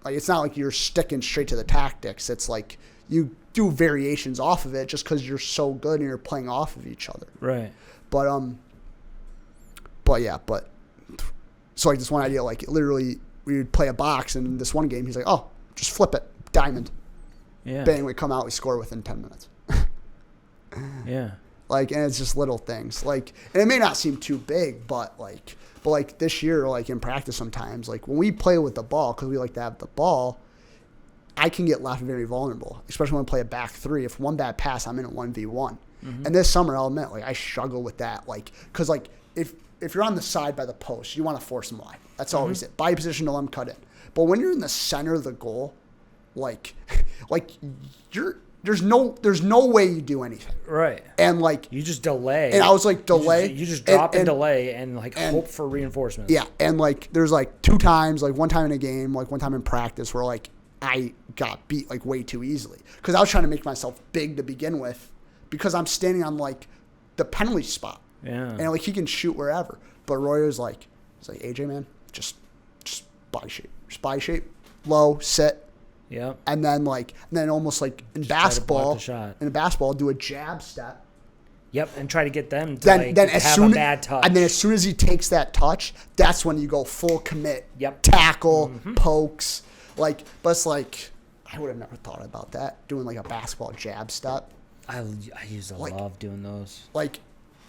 Like, it's not like you're sticking straight to the tactics. It's like you do variations off of it just because you're so good and you're playing off of each other. Right. But so like this one idea, like literally we would play a box, and this one game he's like, oh, just flip it, diamond. Yeah. Bang, we come out, we score within 10 minutes. Yeah. Like, and it's just little things. Like, and it may not seem too big, but this year, like in practice sometimes, like when we play with the ball, because we like to have the ball, I can get left very vulnerable, especially when I play a back three. If one bad pass, I'm in a 1v1. Mm-hmm. And this summer, I'll admit, like I struggle with that. Like, because like if you're on the side by the post, you want to force them wide. That's always it. Body position to let them cut in. But when you're in the center of the goal, like there's no way you do anything. Right. And like you just delay. And I was like, delay. You just drop and delay and like hope for reinforcements. Yeah. And like there's like 2 times, like one time in a game, like one time in practice where like I got beat like way too easily. Because I was trying to make myself big to begin with because I'm standing on like the penalty spot. Yeah. And like he can shoot wherever. But Roy was like, AJ, man, just body shape. Just body shape. Low, sit. Yeah. And then almost like in basketball, do a jab step. Yep, and try to get them to have a bad touch. And then as soon as he takes that touch, that's when you go full commit. Yep. Tackle, pokes. Like, but it's like, I would have never thought about that, doing like a basketball jab step. I used to love doing those. Like,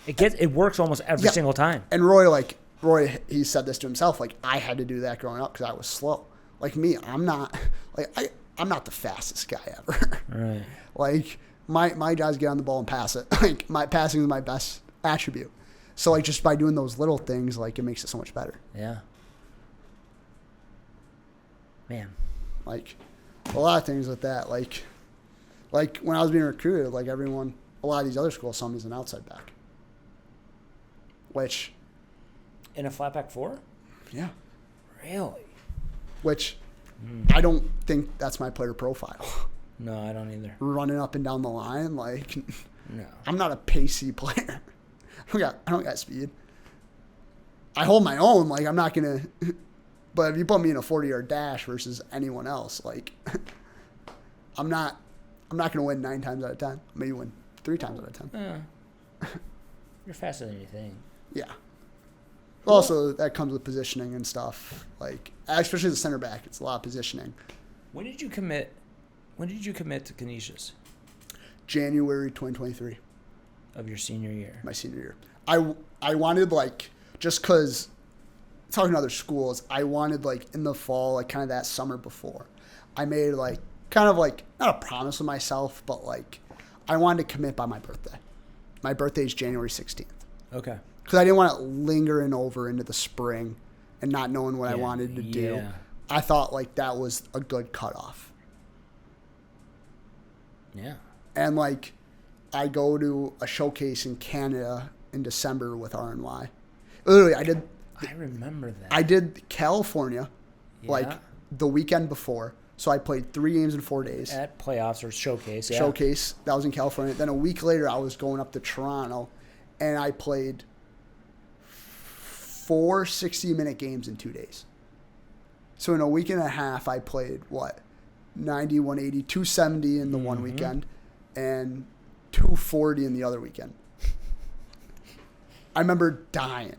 it works almost every single time. And Roy, he said this to himself, like, I had to do that growing up because I was slow. Like me, I'm not the fastest guy ever. Right. Like my job is get on the ball and pass it. Like my passing is my best attribute. So like just by doing those little things, like it makes it so much better. Yeah. Man. Like a lot of things with that. Like when I was being recruited, like a lot of these other schools saw me as an outside back. Which. In a flat back 4? Yeah. Really? Which I don't think that's my player profile. No, I don't either. Running up and down the line, like, no. I'm not a pacey player. I don't got speed. I hold my own, like, I'm not going to, but if you put me in a 40-yard dash versus anyone else, like, I'm not going to win 9 times out of 10. Maybe win 3 times out of 10. Yeah. You're faster than you think. Yeah. Also, that comes with positioning and stuff. Like, especially the center back, it's a lot of positioning. When did you commit to Canisius? January 2023. Of your senior year. My senior year. I wanted, like, just because, talking to other schools, I wanted, like, in the fall, like, kind of that summer before, I made, like, kind of, like, not a promise with myself, but, like, I wanted to commit by my birthday. My birthday is January 16th. Okay. Because I didn't want it lingering over into the spring and not knowing what I wanted to do. I thought, like, that was a good cutoff. Yeah. And, like, I go to a showcase in Canada in December with RNY. Literally, I remember that. I did California, like, the weekend before. So I played 3 games in 4 days. At playoffs or showcase, yeah. Showcase. That was in California. Then a week later, I was going up to Toronto, and I played 4 60-minute games in 2 days. So in a week and a half, I played, 90, 180, 270 in the one weekend, and 240 in the other weekend. I remember dying.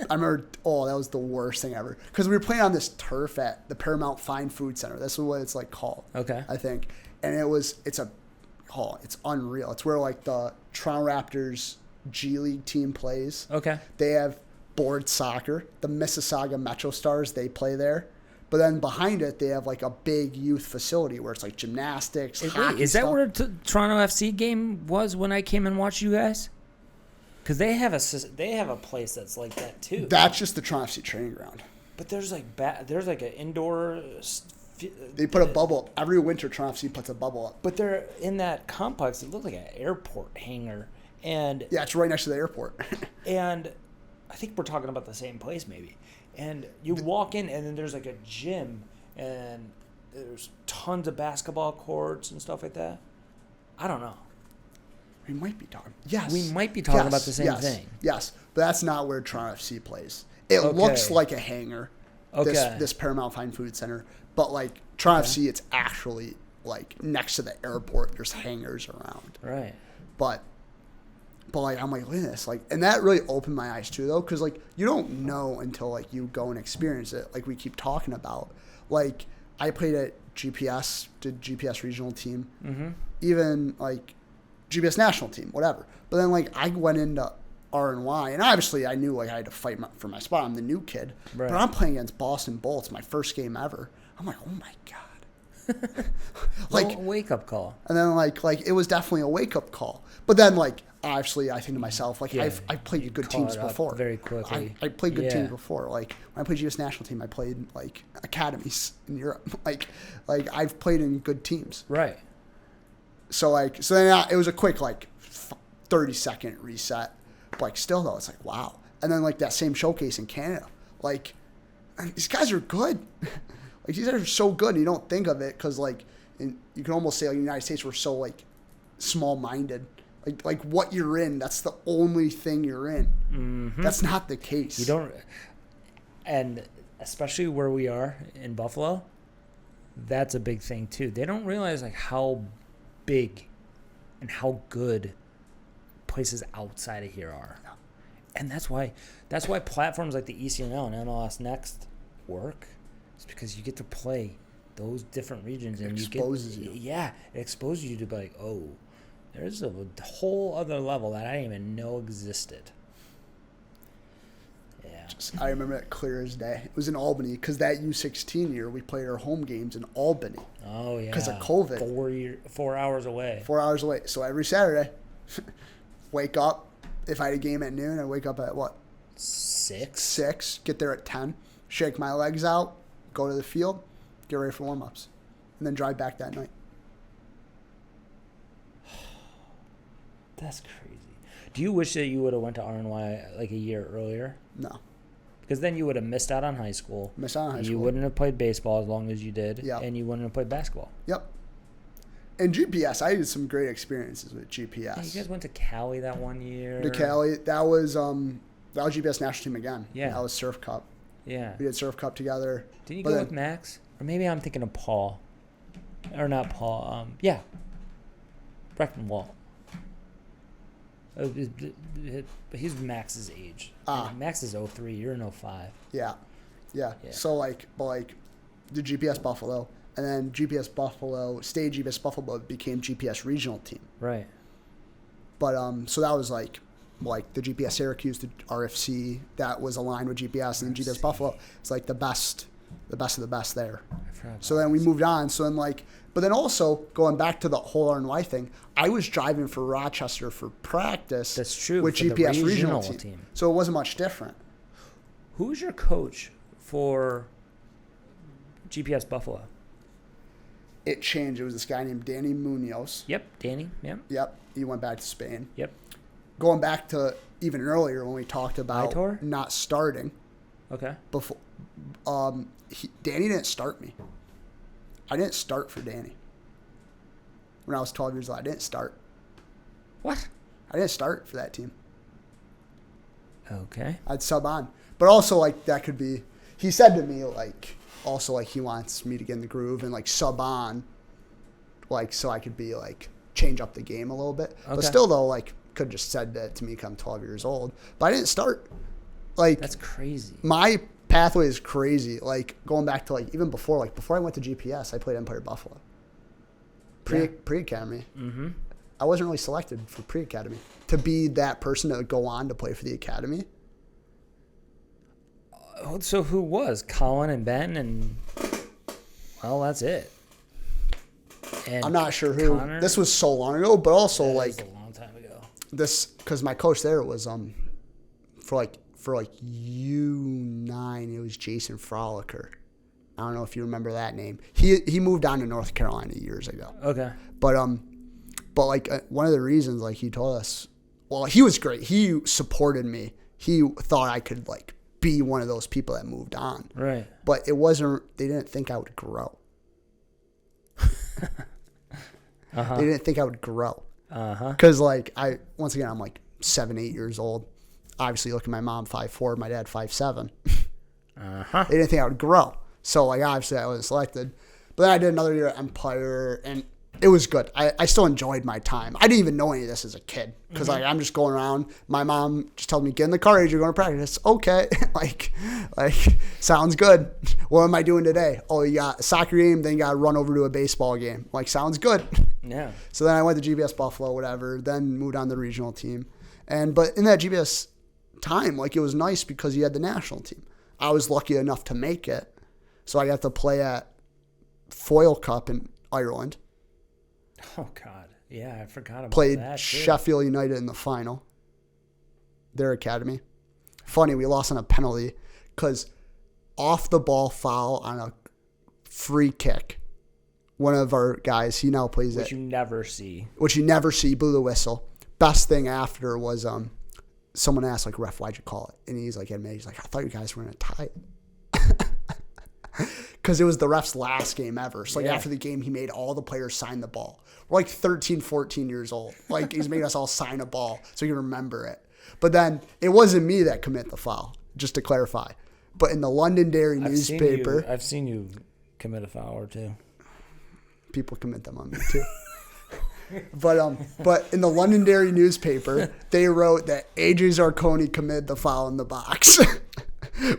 I remember, that was the worst thing ever. Because we were playing on this turf at the Paramount Fine Food Center. That's what it's like called. Okay. I think. And it's unreal. It's where like the Toronto Raptors G League team plays. Okay. They have board soccer. The Mississauga Metro Stars, they play there. But then behind it, they have like a big youth facility where it's like gymnastics, hockey. Wait, is that where the Toronto FC game was when I came and watched you guys? Because they have a place that's like that too. That's just the Toronto FC training ground. But there's like an indoor. They put a bubble up. Every winter, Toronto FC puts a bubble up. But they're in that complex. It looked like an airport hangar, and yeah, it's right next to the airport. And I think we're talking about the same place, maybe. And you walk in, and then there's like a gym, and there's tons of basketball courts and stuff like that. I don't know. We might be talking. Yes. We might be talking about the same thing. Yes, but that's not where Toronto FC plays. It looks like a hangar. Okay. This Paramount Fine Food Center, but like Toronto FC, it's actually like next to the airport. There's hangars around. Right. But like I'm like, look at this, like, and that really opened my eyes too, though, because like you don't know until like you go and experience it. Like we keep talking about, like I played at GPS, did GPS regional team, even like GPS national team, whatever. But then like I went into RNY, and obviously I knew like I had to fight for my spot. I'm the new kid, right. But I'm playing against Boston Bolts, my first game ever. I'm like, oh my god, like a wake up call. And then like it was definitely a wake up call. But then like obviously I think to myself like I've played good teams before. Very quickly. I played good teams before. Like when I played US national team, I played like academies in Europe. like I've played in good teams. Right. So then it was a quick like 30-second reset. But like still though, it's like wow. And then like that same showcase in Canada, like these guys are good. Like these guys are so good. And you don't think of it because like you can almost say like in the United States we're so like small-minded. Like what you're in, that's the only thing you're in. Mm-hmm. That's not the case. You don't, and especially where we are in Buffalo, that's a big thing too. They don't realize like how big and how good places outside of here are. Yeah. And that's why platforms like the ECNL and MLSNEXT work. It's because you get to play those different regions, and it exposes you. Yeah, it exposes you to be like, oh, there's a whole other level that I didn't even know existed. Yeah. I remember it clear as day. It was in Albany because that U16 year we played our home games in Albany. Oh yeah. Because of COVID. 4 hours away. 4 hours away. So every Saturday, wake up. If I had a game at noon, I'd wake up at what? 6. 6. Get there at 10. Shake my legs out. Go to the field. Get ready for warm-ups. And then drive back that night. That's crazy. Do you wish that you would have went to RNY like a year earlier? No. Because then you would have missed out on high school. Missed out on high school. You wouldn't have played baseball as long as you did. Yep. And you wouldn't have played basketball. Yep. And GPS, I had some great experiences with GPS. Yeah, you guys went to Cali that one year. To Cali, that was GPS national team again. Yeah. That was Surf Cup. Yeah. We did Surf Cup together. Did you go with Max? Or maybe I'm thinking of Paul. Or not Paul. Yeah. Breckton Wall. He's Max's age. Max is 03. You're in 05. Yeah. So the GPS Buffalo, and then GPS Buffalo, stayed GPS Buffalo, became GPS regional team. Right. But so that was like the GPS Syracuse, the RFC that was aligned with GPS, and then GPS Buffalo. It's like the best of the best there. So then we moved on. So then but then also going back to the whole RNY thing, I was driving for Rochester for practice. That's true. With GPS regional team. So it wasn't much different. Who's your coach for GPS Buffalo? It changed. It was this guy named Danny Munoz. Yep, Danny. Yep. He went back to Spain. Yep. Going back to even earlier when we talked about Itor? Not starting. Okay. Before, Danny didn't start me. I didn't start for Danny. When I was 12 years old, I didn't start. What? I didn't start for that team. Okay. I'd sub on. But also, that could be... He said to me, he wants me to get in the groove and, sub on, so I could be, change up the game a little bit. Okay. But still, though, could have just said that to me because I'm 12 years old. But I didn't start. Like, that's crazy. My pathway is crazy. Like, going back to, like, even before I went to GPS, I played Empire Buffalo. Pre-academy. Mm-hmm. I wasn't really selected for pre-academy to be that person that would go on to play for the academy. So who was? Colin and Ben and... Well, that's it. And I'm not sure who. Connor? This was so long ago, but also, like... That was a long time ago. This... Because my coach there was, for U9, it was Jason Frolicker. I don't know if you remember that name. He moved on to North Carolina years ago. Okay. But like one of the reasons, like, he told us, well, he was great. He supported me. He thought I could, like, be one of those people that moved on. Right. But it wasn't, they didn't think I would grow. Uh-huh. They didn't think I would grow. Uh-huh. Because, like, once again, I'm like 7, 8 years old. Obviously, look at my mom, 5'4", my dad, 5'7". Uh-huh. They didn't think I would grow. So, like, obviously I wasn't selected. But then I did another year at Empire, and it was good. I still enjoyed my time. I didn't even know any of this as a kid. Because, like, I'm just going around. My mom just told me, get in the car, you're going to practice. Okay. like, sounds good. What am I doing today? Oh, you got a soccer game, then you got to run over to a baseball game. Like, sounds good. Yeah. So then I went to GPS Buffalo, whatever, then moved on to the regional team. But in that GPS time, like, it was nice because you had the national team. I was lucky enough to make it. So I got to play at Foyle Cup in Ireland. Oh, God. Yeah, I forgot about Played that. Sheffield United in the final. Their academy. Funny, we lost on a penalty because off the ball foul on a free kick. One of our guys, he now plays it. Which you never see. Blew the whistle. Best thing after was someone asked, like, ref, why'd you call it? And he's like, I thought you guys were going to tie it. Because it was the ref's last game ever. So, like, after the game, he made all the players sign the ball. We're like 13, 14 years old. Like, he's made us all sign a ball so you can remember it. But then it wasn't me that commit the foul, just to clarify. But in the Londonderry newspaper. I've seen you commit a foul or two. People commit them on me, too. But in the Londonderry newspaper, they wrote that AJ Zarcone committed the foul in the box.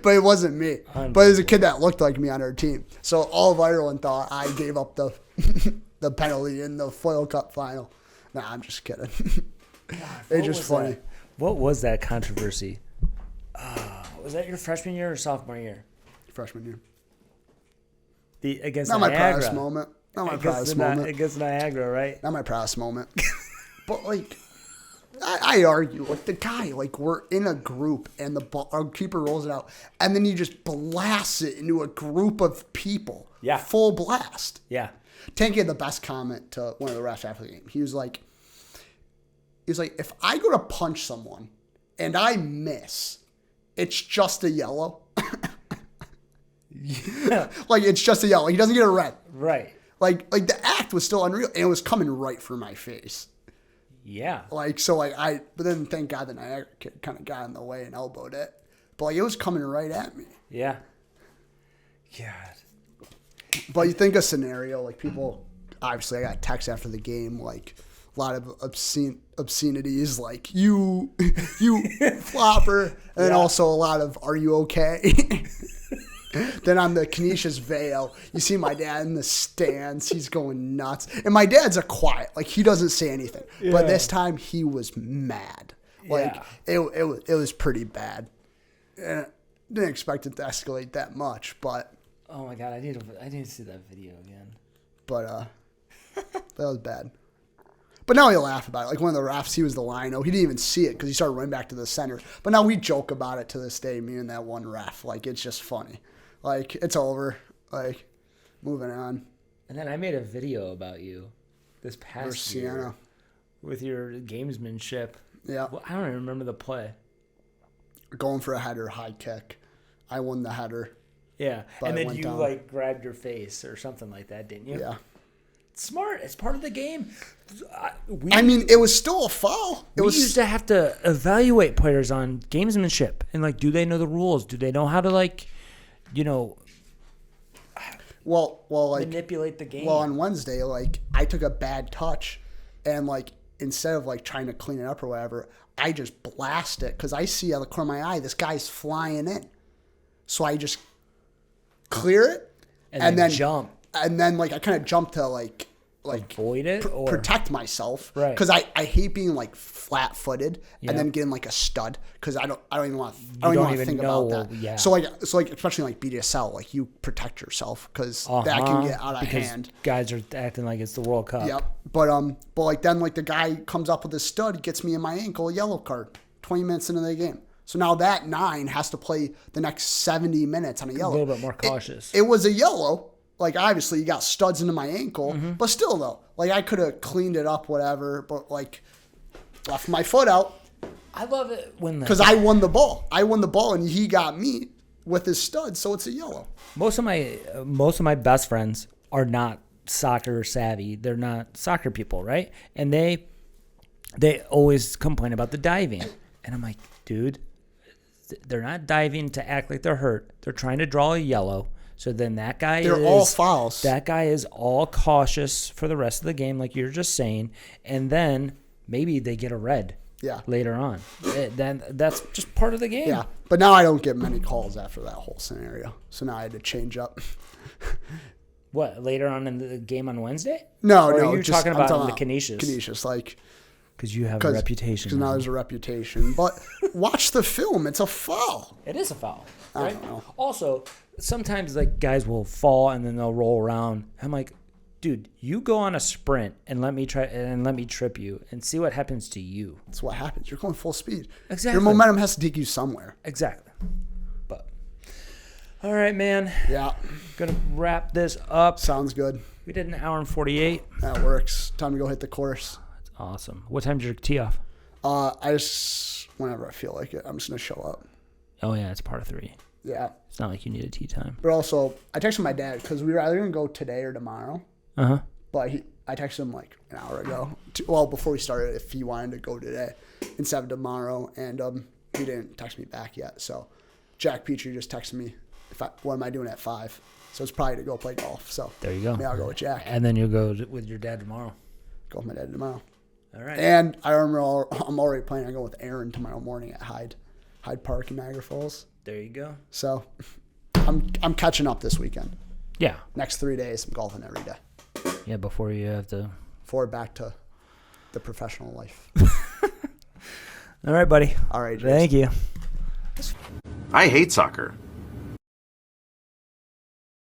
But it wasn't me. But it was a kid that looked like me on our team. So all of Ireland thought I gave up the the penalty in the Foyle Cup final. Nah, I'm just kidding. God, it's just funny. What was that controversy? Was that your freshman year or sophomore year? Freshman year. Against Not Niagara. my proudest moment. Not my proudest moment. Against Niagara, right? Not my proudest moment. But, like, I argue, like, the guy, like, we're in a group and our keeper rolls it out, and then he just blasts it into a group of people. Yeah. Full blast. Yeah. Tank had the best comment to one of the refs after the game. He was like, if I go to punch someone and I miss, it's just a yellow. Yeah. Like, it's just a yellow. He doesn't get a red. Right. Like the act was still unreal, and it was coming right for my face. Yeah. Like, so, like, but then thank God the Niagara kid kind of got in the way and elbowed it. But, like, it was coming right at me. Yeah. God. But you think a scenario, like, people, obviously I got text after the game, like, a lot of obscenities, like, you flopper, and then also a lot of, are you okay? Then on the Canisius Vale, you see my dad in the stands. He's going nuts. And my dad's a quiet. Like, he doesn't say anything. Yeah. But this time, he was mad. Like, it was pretty bad. And I didn't expect it to escalate that much, but... Oh, my God. I need to see that video again. But, that was bad. But now we laugh about it. Like, one of the refs, he was the lino. He didn't even see it because he started running back to the center. But now we joke about it to this day, me and that one ref. Like, it's just funny. Like, it's over. Like, moving on. And then I made a video about you this past year with your gamesmanship. Yeah. Well, I don't even remember the play. Going for a header, high kick. I won the header. Yeah. And then you, like, grabbed your face or something like that, didn't you? Yeah. It's smart. It's part of the game. I mean, it was still a foul. We used to have to evaluate players on gamesmanship. And, like, do they know the rules? Do they know how to, like... like, manipulate the game. Well, on Wednesday, like, I took a bad touch, and, like, instead of like trying to clean it up or whatever, I just blast it because I see out of the corner of my eye this guy's flying in. So I just clear it and then jump. And then like I kind of jump to like avoid it or protect myself, right? Because I hate being like flat-footed and then getting like a stud because I don't even want to think about that. Yeah. So like especially like BDSL, like you protect yourself because that can get out of hand. Guys are acting like it's the World Cup. Yep. But like then like the guy comes up with a stud, gets me in my ankle, a yellow card, 20 minutes into the game. So now that 9 has to play the next 70 minutes on a yellow. A little bit more cautious. It was a yellow. Like, obviously, you got studs into my ankle. But still, though, like, I could have cleaned it up, whatever. But, like, left my foot out. I love it when... Because I won the ball. And he got me with his stud, so it's a yellow. Most of my best friends are not soccer savvy. They're not soccer people, right? And they always complain about the diving. And I'm like, dude, they're not diving to act like they're hurt. They're trying to draw a yellow. So then they're all fouls. That guy is all cautious for the rest of the game, like you're just saying. And then maybe they get a red later on. Then that's just part of the game. Yeah, but now I don't get many calls after that whole scenario. So now I had to change up. What, later on in the game on Wednesday? No. Or are you talking about the Canisius? Canisius, like... Because you have a reputation. Because now there's a reputation. But watch the film. It's a foul. It is a foul. Right? I don't know. Also, sometimes like guys will fall and then they'll roll around. I'm like, dude, you go on a sprint and let me trip you and see what happens to you. That's what happens. You're going full speed. Exactly. Your momentum has to take you somewhere. Exactly. But all right, man. Yeah. Gonna wrap this up. Sounds good. We did 1 hour and 48. That works. Time to go hit the course. Awesome. What time's your tee off? I just, whenever I feel like it, I'm just going to show up. Oh, yeah, it's part 3. Yeah. It's not like you need a tee time. But also, I texted my dad because we were either going to go today or tomorrow. Uh-huh. But I texted him like an hour ago. Before we started, if he wanted to go today instead of tomorrow. And he didn't text me back yet. So Jack Petrie just texted me, what am I doing at 5? So it's probably to go play golf. So there you go. Maybe I'll go with Jack. And then you'll go with your dad tomorrow. Go with my dad tomorrow. All right. And I'm already planning on going with Aaron tomorrow morning at Hyde Park in Niagara Falls. There you go. So I'm catching up this weekend. Yeah. Next 3 days, I'm golfing every day. Yeah, before you have to... Forward back to the professional life. All right, buddy. All right, Jason. Thank you. I hate soccer.